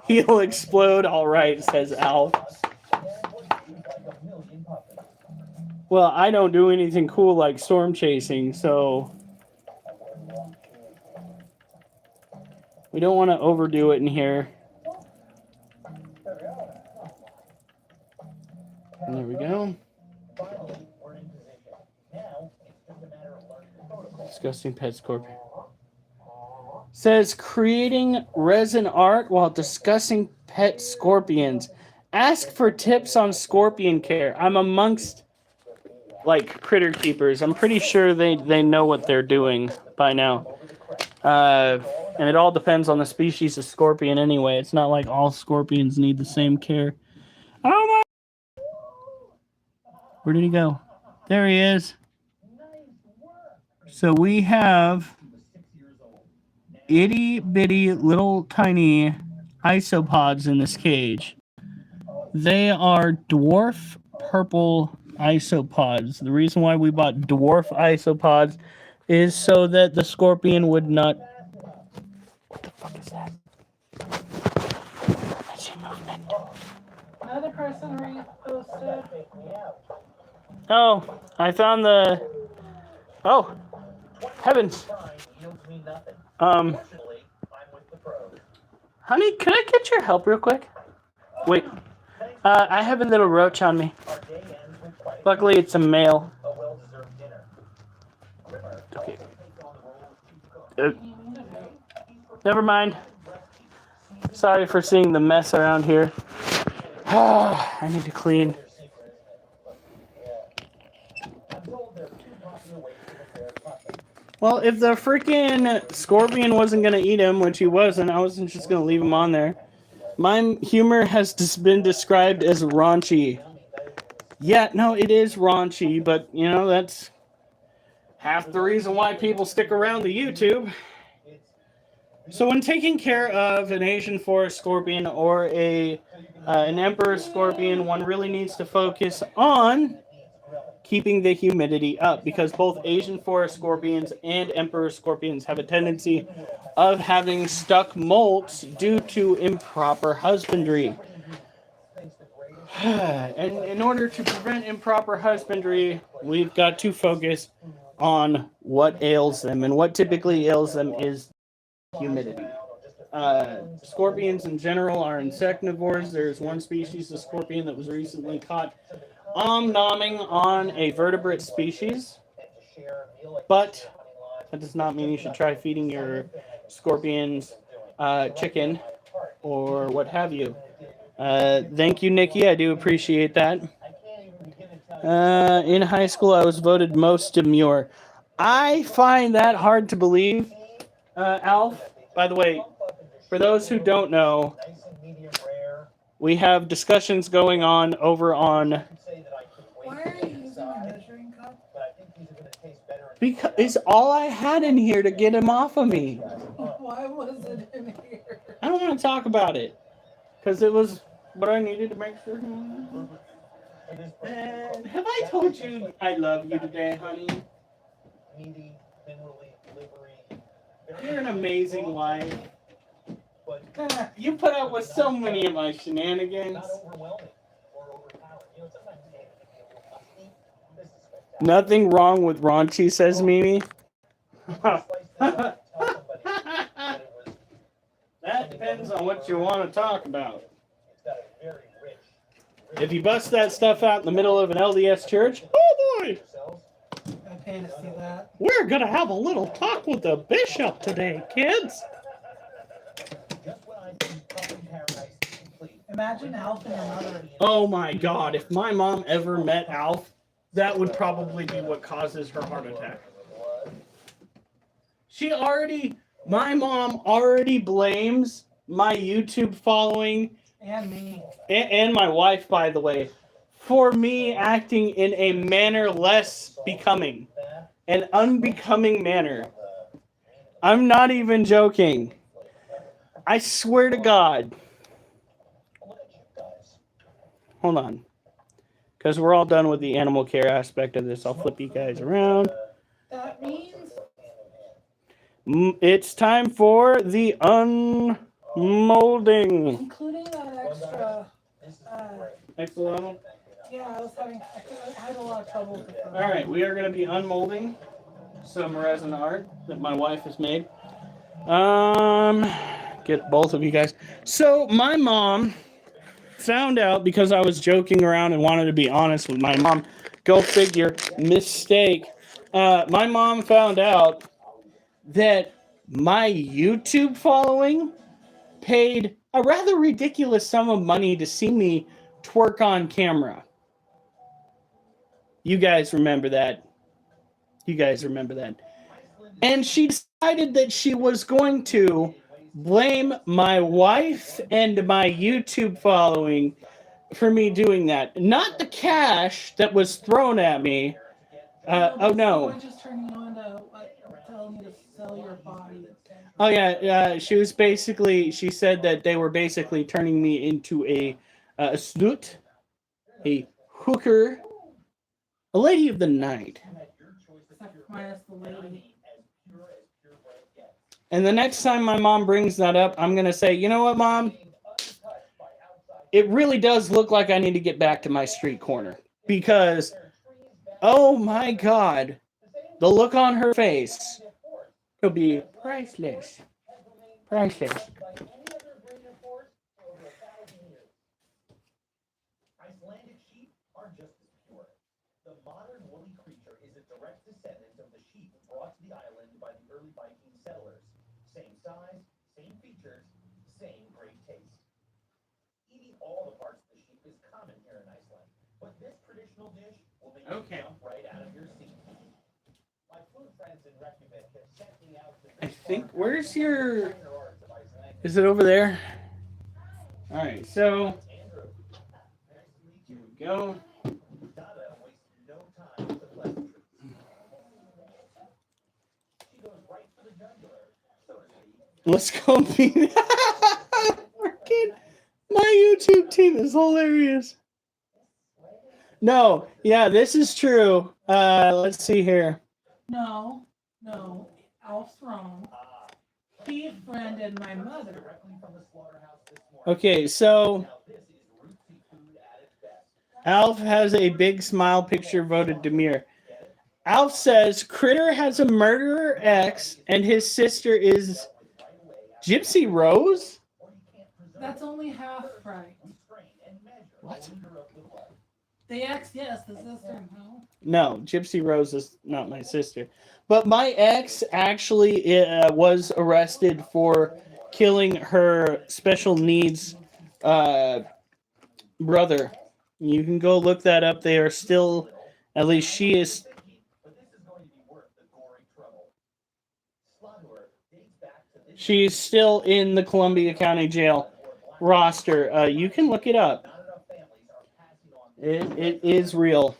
He'll explode. All right, says Alf. Well, I don't do anything cool like storm chasing, so we don't want to overdo it in here. And there we go. Disgusting pet scorpion. Says creating resin art while discussing pet scorpions. Ask for tips on scorpion care. I'm amongst like critter keepers. I'm pretty sure they know what they're doing by now. And it all depends on the species of scorpion anyway. It's not like all scorpions need the same care. Oh my! Where did he go? There he is. So we have itty bitty little tiny isopods in this cage. They are dwarf purple isopods. The reason why we bought dwarf isopods is so that the scorpion would not... What the fuck is that? I see movement. Another person reposted. Oh, I found the... Oh, heavens. Honey, can I get your help real quick? Wait. I have a little roach on me. Luckily, it's a male. Okay. Never mind. Sorry for seeing the mess around here. I need to clean. Well, if the freaking scorpion wasn't going to eat him, which he wasn't, I wasn't just going to leave him on there. My humor has been described as raunchy. Yeah, no, it is raunchy, but, you know, that's half the reason why people stick around to YouTube. So when taking care of an Asian forest scorpion or an emperor scorpion, one really needs to focus on keeping the humidity up, because both Asian forest scorpions and emperor scorpions have a tendency of having stuck molts due to improper husbandry. And in order to prevent improper husbandry, we've got to focus on what ails them, and what typically ails them is humidity. Scorpions in general are insectivores. There's one species of scorpion that was recently caught nomming on a vertebrate species, but that does not mean you should try feeding your scorpions chicken or what have you. Thank you, Nikki. I do appreciate that. In high school, I was voted most demure. I find that hard to believe, Alf. By the way, for those who don't know, we have discussions going on over on. Why are you using a measuring cup? Because it's all I had in here to get him off of me. Why was it in here? I don't want to talk about it because it was what I needed to make sure. Have I told you I love you today, honey? You're an amazing wife. You put up with so many of my shenanigans. Nothing wrong with raunchy, says Mimi. That depends on what you want to talk about. If you bust that stuff out in the middle of an LDS church, oh boy! I pay to see that. We're gonna have a little talk with the bishop today, kids. Imagine Alf and your mother. Oh my God, if my mom ever met Alf, that would probably be what causes her heart attack. My mom already blames my YouTube following And me. and my wife, by the way, for me acting in a manner less becoming, an unbecoming manner. I'm not even joking. I swear to God. Hold on. Because we're all done with the animal care aspect of this. I'll flip you guys around. That means It's time for the unmolding. including that extra. Excellent. Yeah, I had a lot of trouble with it. All right, we are going to be unmolding some resin art that my wife has made. Get both of you guys. So my mom found out, because I was joking around and wanted to be honest with my mom. Go figure, mistake. My mom found out that my YouTube following paid a rather ridiculous sum of money to see me twerk on camera. You guys remember that. And she decided that she was going to blame my wife and my YouTube following for me doing that. Not the cash that was thrown at me. Oh no. We're just turning you on to telling you to sell your body. Oh yeah, she said that they were basically turning me into a snoot, a hooker, a lady of the night. Minus the lady. And the next time my mom brings that up, I'm going to say, you know what, Mom? It really does look like I need to get back to my street corner. Because, oh my God, the look on her face will be priceless. Priceless. Icelandic sheep are just as pure. The modern woolly creature is a direct descendant of the sheep brought to the island by the early Viking settlers. Same size, same features, same great taste. Eating all the parts of the sheep is common here in Iceland, but this traditional dish will make you jump right out of your seat. My food friends in Reykjavik have sent me out to I think, where's your... Is it over there? All right, so... Here we go. Let's go beat it. Freaking, my YouTube team is hilarious. No, yeah, this is true. Let's see here. No, Alf's wrong. He friended my mother. Okay, so Alf has a big smile picture voted Demir. Alf says Critter has a murderer ex and his sister is Gypsy Rose? That's only half right. What? The ex, yes. The sister, no. No, Gypsy Rose is not my sister. But my ex actually was arrested for killing her special needs brother. You can go look that up. They are still, at least she is. She's still in the Columbia County Jail roster. You can look it up. It is real.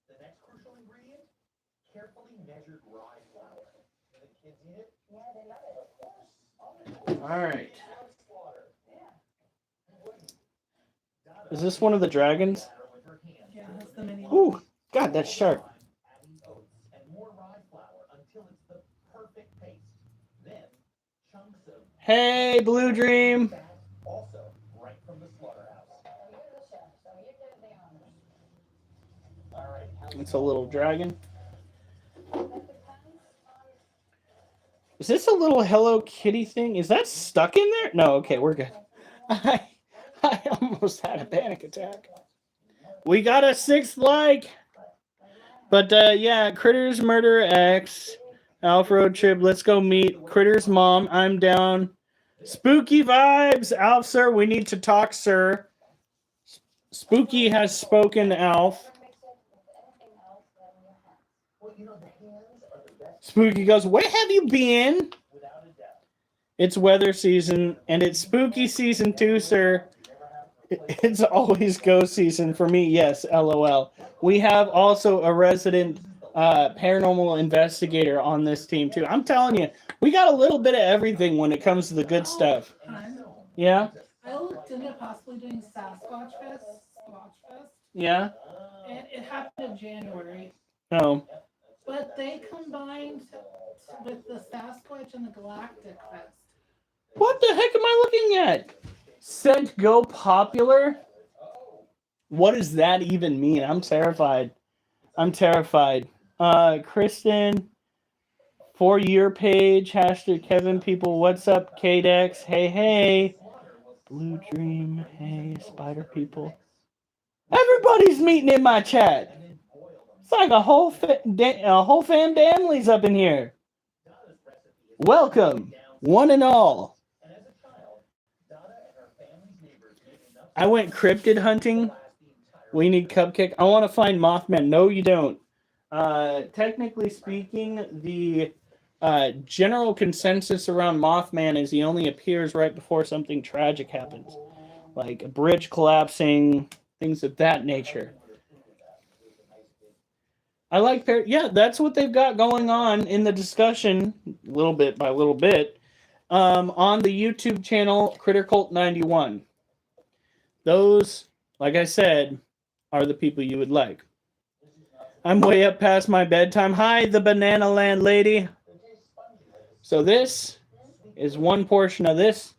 The next crucial ingredient, carefully measured rye flour. The kids eat it? Yeah, they love it, of course. All right. Is this one of the dragons? Yeah, that's the mini. Ooh, God, that's sharp. Adding oats and more rye flour until it's the perfect paste. Then, chunks of Hey, Blue Dream. fat, also right from the slaughterhouse. All right. It's a little dragon. Is this a little Hello Kitty thing? Is that stuck in there? No, okay, we're good. I almost had a panic attack. We got a 6th like. But yeah, Critter's Murder X. Alf Road Trip. Let's go meet Critter's mom. I'm down. Spooky vibes. Alf, sir, we need to talk, sir. Spooky has spoken, Alf. Spooky goes, where have you been? It's weather season, and it's spooky season too, sir. It's always ghost season for me. Yes, LOL. We have also a resident paranormal investigator on this team too. I'm telling you, we got a little bit of everything when it comes to the good stuff. Yeah? I looked into possibly doing Sasquatch Fest. Yeah? And it happened in January. Oh. But they combined with the Sasquatch and the Galactic Fest. What the heck am I looking at? Sent go popular? What does that even mean? I'm terrified. Kristen, for your page, hashtag Kevin people, what's up, KDEX? Hey. Blue Dream, hey, Spider people. Everybody's meeting in my chat. It's like a whole fam family's up in here. Welcome, one and all. I went cryptid hunting. We need Cupcake. I want to find Mothman. No, you don't. Technically speaking, the general consensus around Mothman is he only appears right before something tragic happens. Like a bridge collapsing, things of that nature. I like yeah, that's what they've got going on in the discussion, little bit by little bit, on the YouTube channel Critter Cult 91. Those, like I said, are the people you would like. I'm way up past my bedtime. Hi, the Banana Land lady. So this is one portion of this.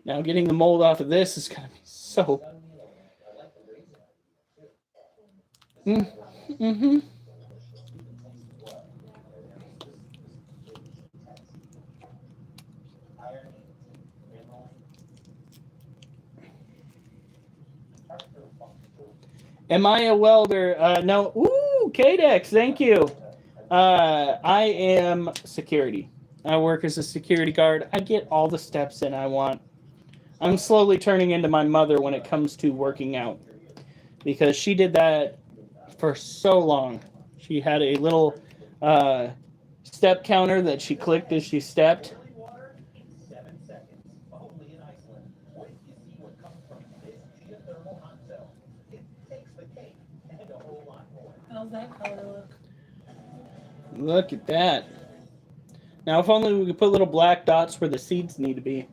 Now getting the mold off of this is going to be so... Mm-hmm. Am I a welder? No. Ooh, KDEX, thank you. I am security. I work as a security guard. I get all the steps in I want. I'm slowly turning into my mother when it comes to working out. Because she did that for so long. She had a little step counter that she clicked as she stepped. How's that color look? Look at that. Now, if only we could put little black dots where the seeds need to be.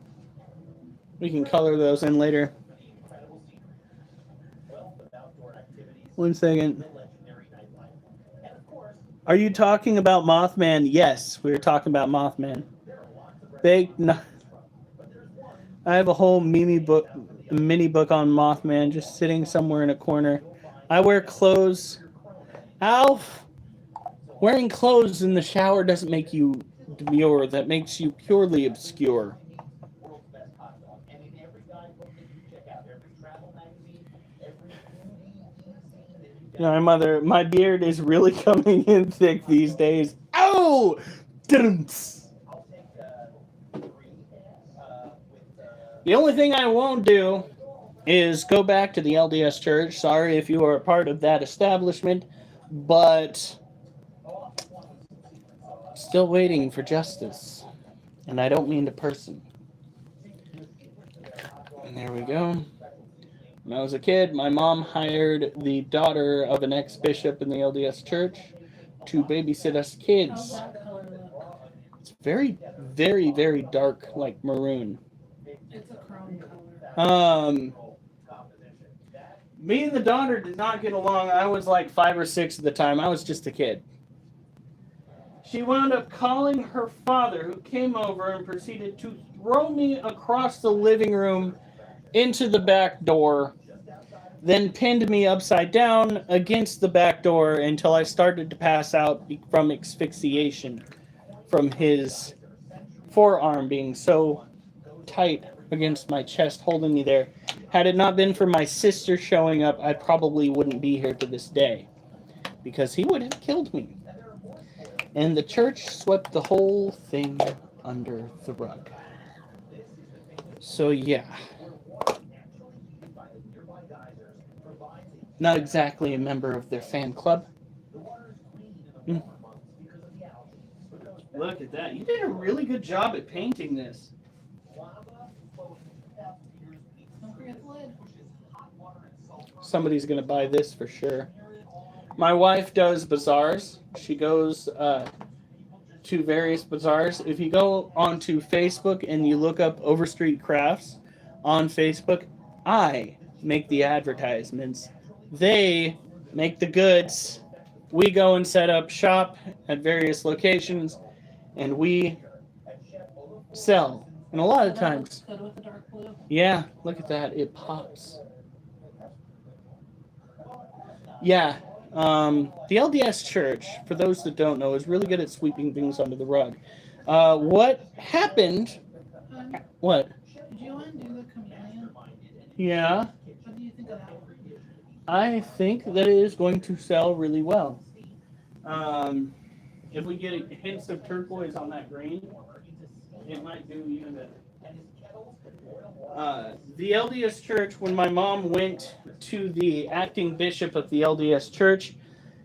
We can color those in later. 1 second. Are you talking about Mothman? Yes, we were talking about Mothman. Baked. No, I have a whole mini book on Mothman just sitting somewhere in a corner. I wear clothes. Alf, wearing clothes in the shower doesn't make you demure. That makes you purely obscure. You know, my beard is really coming in thick these days. Oh! Dum-ts. The only thing I won't do is go back to the LDS Church. Sorry if you are a part of that establishment, but still waiting for justice. And I don't mean to person. And there we go. When I was a kid, my mom hired the daughter of an ex-bishop in the LDS Church to babysit us How's kids. that color look? It's very, very, very dark, like maroon. It's a chrome color. Me and the daughter did not get along. I was like 5 or 6 at the time. I was just a kid. She wound up calling her father, who came over and proceeded to throw me across the living room into the back door, then pinned me upside down against the back door until I started to pass out from asphyxiation from his forearm being so tight against my chest, holding me there. Had it not been for my sister showing up, I probably wouldn't be here to this day, because he would have killed me. And the church swept the whole thing under the rug. So yeah. Not exactly a member of their fan club. Look at that. You did a really good job at painting this. Don't forget the lid. Somebody's going to buy this for sure. My wife does bazaars. She goes to various bazaars. If you go onto Facebook and you look up Overstreet Crafts on Facebook, I make the advertisements. They make the goods. We go and set up shop at various locations, and we sell. And a lot of That looks times, good with the dark blue. yeah, look at that. It pops. Yeah, the LDS Church, for those that don't know, is really good at sweeping things under the rug. What happened? What? Did you undo the chameleon? Yeah, What do you think of that? I think that it is going to sell really well. If we get hints of turquoise on that green, it might do even better. The LDS Church, when my mom went to the acting bishop of the LDS Church,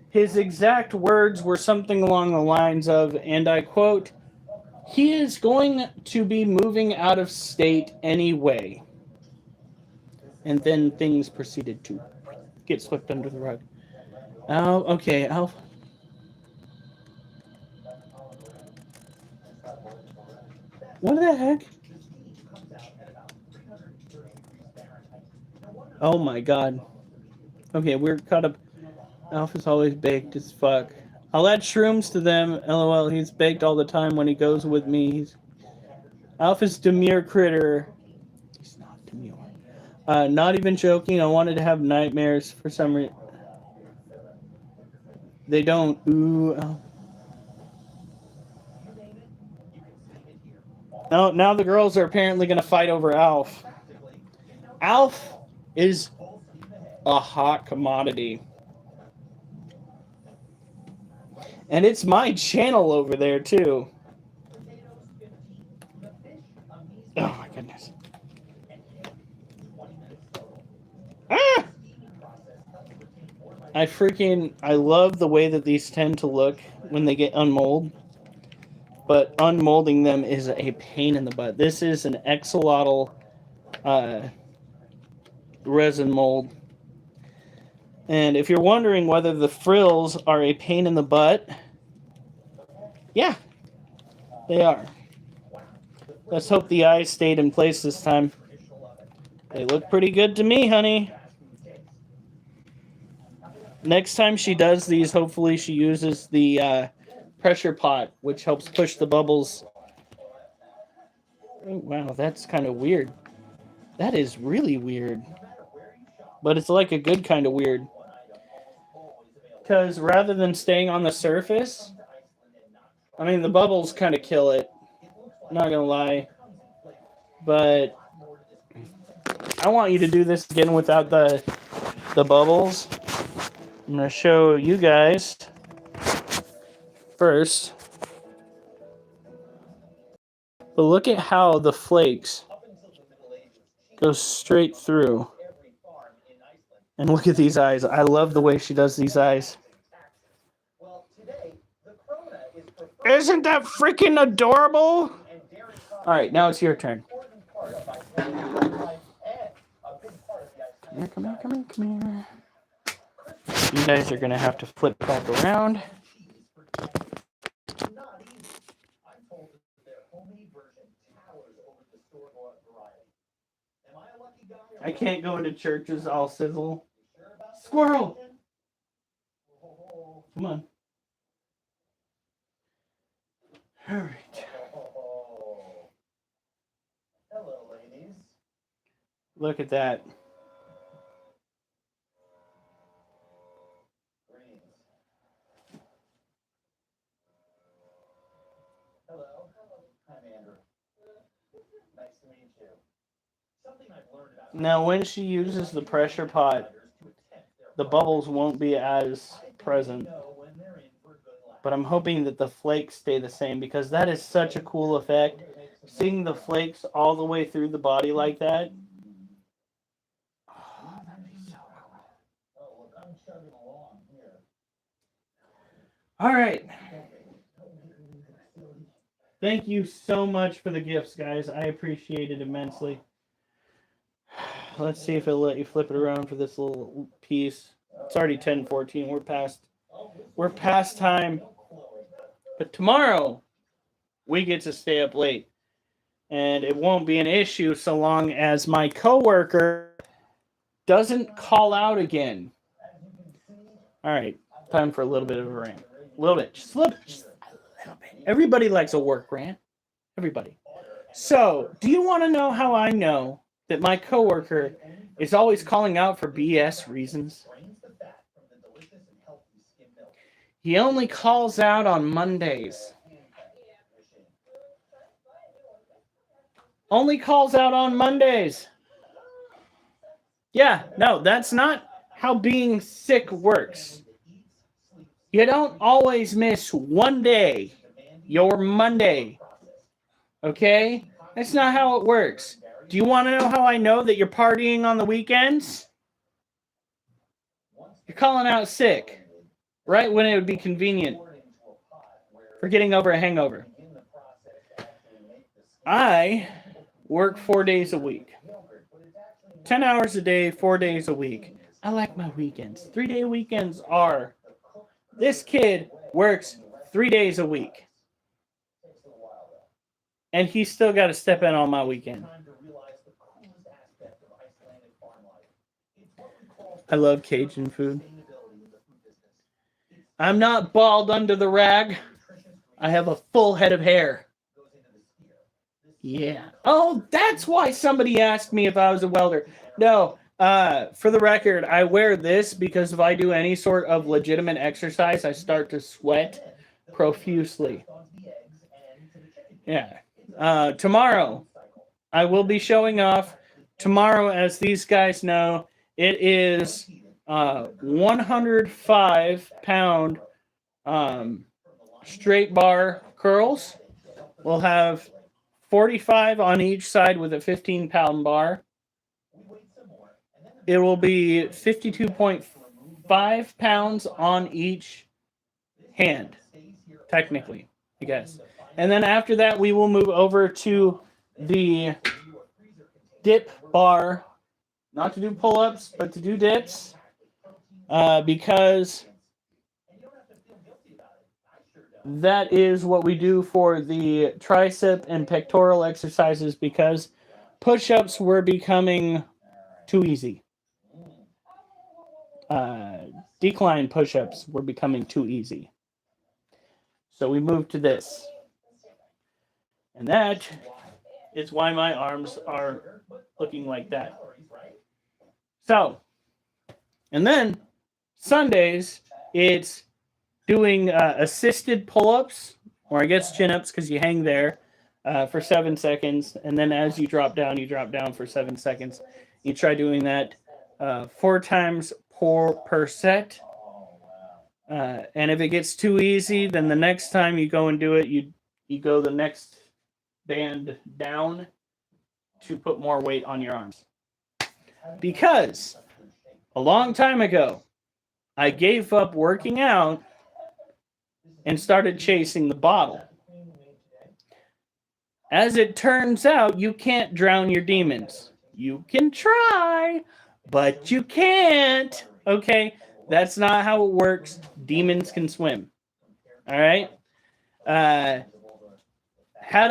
his exact words were something along the lines of, and I quote, "He is going to be moving out of state anyway." And then things proceeded to get swept under the rug. Oh, okay, Alf. What the heck? Oh my god. Okay, we're caught up. Alf is always baked as fuck. I'll add shrooms to them. LOL, he's baked all the time when he goes with me. Alf is demure critter. He's not demure. Not even joking. I wanted to have nightmares for some reason. They don't. Ooh. Oh. Now the girls are apparently going to fight over Alf. Alf is a hot commodity. And it's my channel over there, too. Oh, my goodness. Ah! I love the way that these tend to look when they get unmolded. But unmolding them is a pain in the butt. This is an axolotl resin mold. And if you're wondering whether the frills are a pain in the butt, yeah, they are. Let's hope the eyes stayed in place this time. They look pretty good to me, honey. Next time she does these, hopefully she uses the pressure pot, which helps push the bubbles. Oh, wow, that's kind of weird. That is really weird. But it's like a good kind of weird. Because rather than staying on the surface, I mean, the bubbles kind of kill it. Not gonna lie. But I want you to do this again without the bubbles. I'm gonna show you guys first. But look at how the flakes go straight through. And look at these eyes. I love the way she does these eyes. Isn't that freaking adorable? All right, now it's your turn. Come here. You guys are going to have to flip back around. I can't go into churches, I'll sizzle. Squirrel! Come on. All right. Hello, ladies. Look at that. Greetings. Hello. I'm Andrew. Nice to meet you. Something I've learned about Now, when she uses the pressure pot, the bubbles won't be as present. But I'm hoping that the flakes stay the same because that is such a cool effect. Seeing the flakes all the way through the body like that. Oh, that'd be so cool. All right. Thank you so much for the gifts, guys. I appreciate it immensely. Let's see if it'll let you flip it around for this little piece. It's already 10:14. We're past time. But tomorrow, we get to stay up late. And it won't be an issue so long as my coworker doesn't call out again. All right. Time for a little bit of a rant. A little bit. Just a little bit. Just a little bit. Everybody likes a work rant. Everybody. So, do you want to know how I know that my coworker is always calling out for BS reasons? He only calls out on Mondays. Only calls out on Mondays. Yeah, no, that's not how being sick works. You don't always miss one day, your Monday. Okay? That's not how it works. Do you want to know how I know that you're partying on the weekends? You're calling out sick. Right when it would be convenient for getting over a hangover. I work 4 days a week. 10 hours a day, 4 days a week. I like my weekends. 3-day weekends are. This kid works 3 days a week. And he's still got to step in on my weekend. I love Cajun food. I'm not bald under the rag. I have a full head of hair. Yeah. Oh, that's why somebody asked me if I was a welder. No, for the record, I wear this because if I do any sort of legitimate exercise, I start to sweat profusely. Yeah. Tomorrow, I will be showing off. Tomorrow, as these guys know, it is 105-pound straight bar curls. We'll have 45 on each side with a 15-pound bar. It will be 52.5 pounds on each hand, technically, I guess. And then after that, we will move over to the dip bar. Not to do pull-ups, but to do dips. Because that is what we do for the tricep and pectoral exercises, because push-ups were becoming too easy. Decline push-ups were becoming too easy. So we moved to this. And that is why my arms are looking like that. So, and then Sundays, it's doing assisted pull-ups, or I guess chin-ups, because you hang there for 7 seconds, and then as you drop down for 7 seconds. You try doing that 4 times per set. And if it gets too easy, then the next time you go and do it, you go the next band down to put more weight on your arms. Because a long time ago, I gave up working out and started chasing the bottle. As it turns out, you can't drown your demons. You can try, but you can't. Okay? That's not how it works. Demons can swim. All right? Had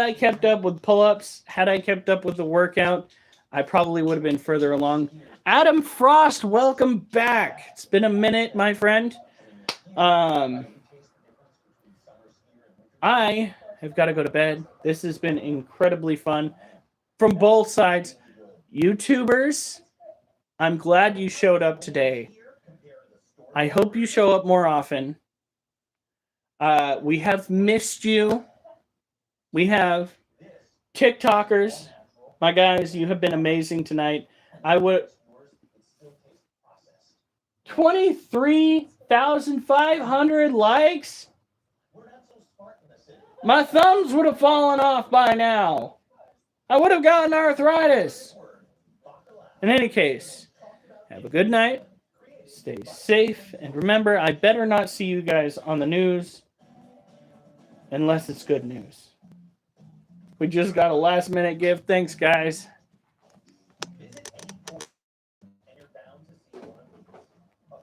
I kept up with pull-ups, had I kept up with the workout, I probably would have been further along. Adam Frost, welcome back. It's been a minute, my friend. I have got to go to bed. This has been incredibly fun from both sides. YouTubers, I'm glad you showed up today. I hope you show up more often. We have missed you. We have TikTokers. My guys, you have been amazing tonight. 23,500 likes? My thumbs would have fallen off by now. I would have gotten arthritis. In any case, have a good night. Stay safe. And remember, I better not see you guys on the news unless it's good news. We just got a last-minute gift. Thanks, guys.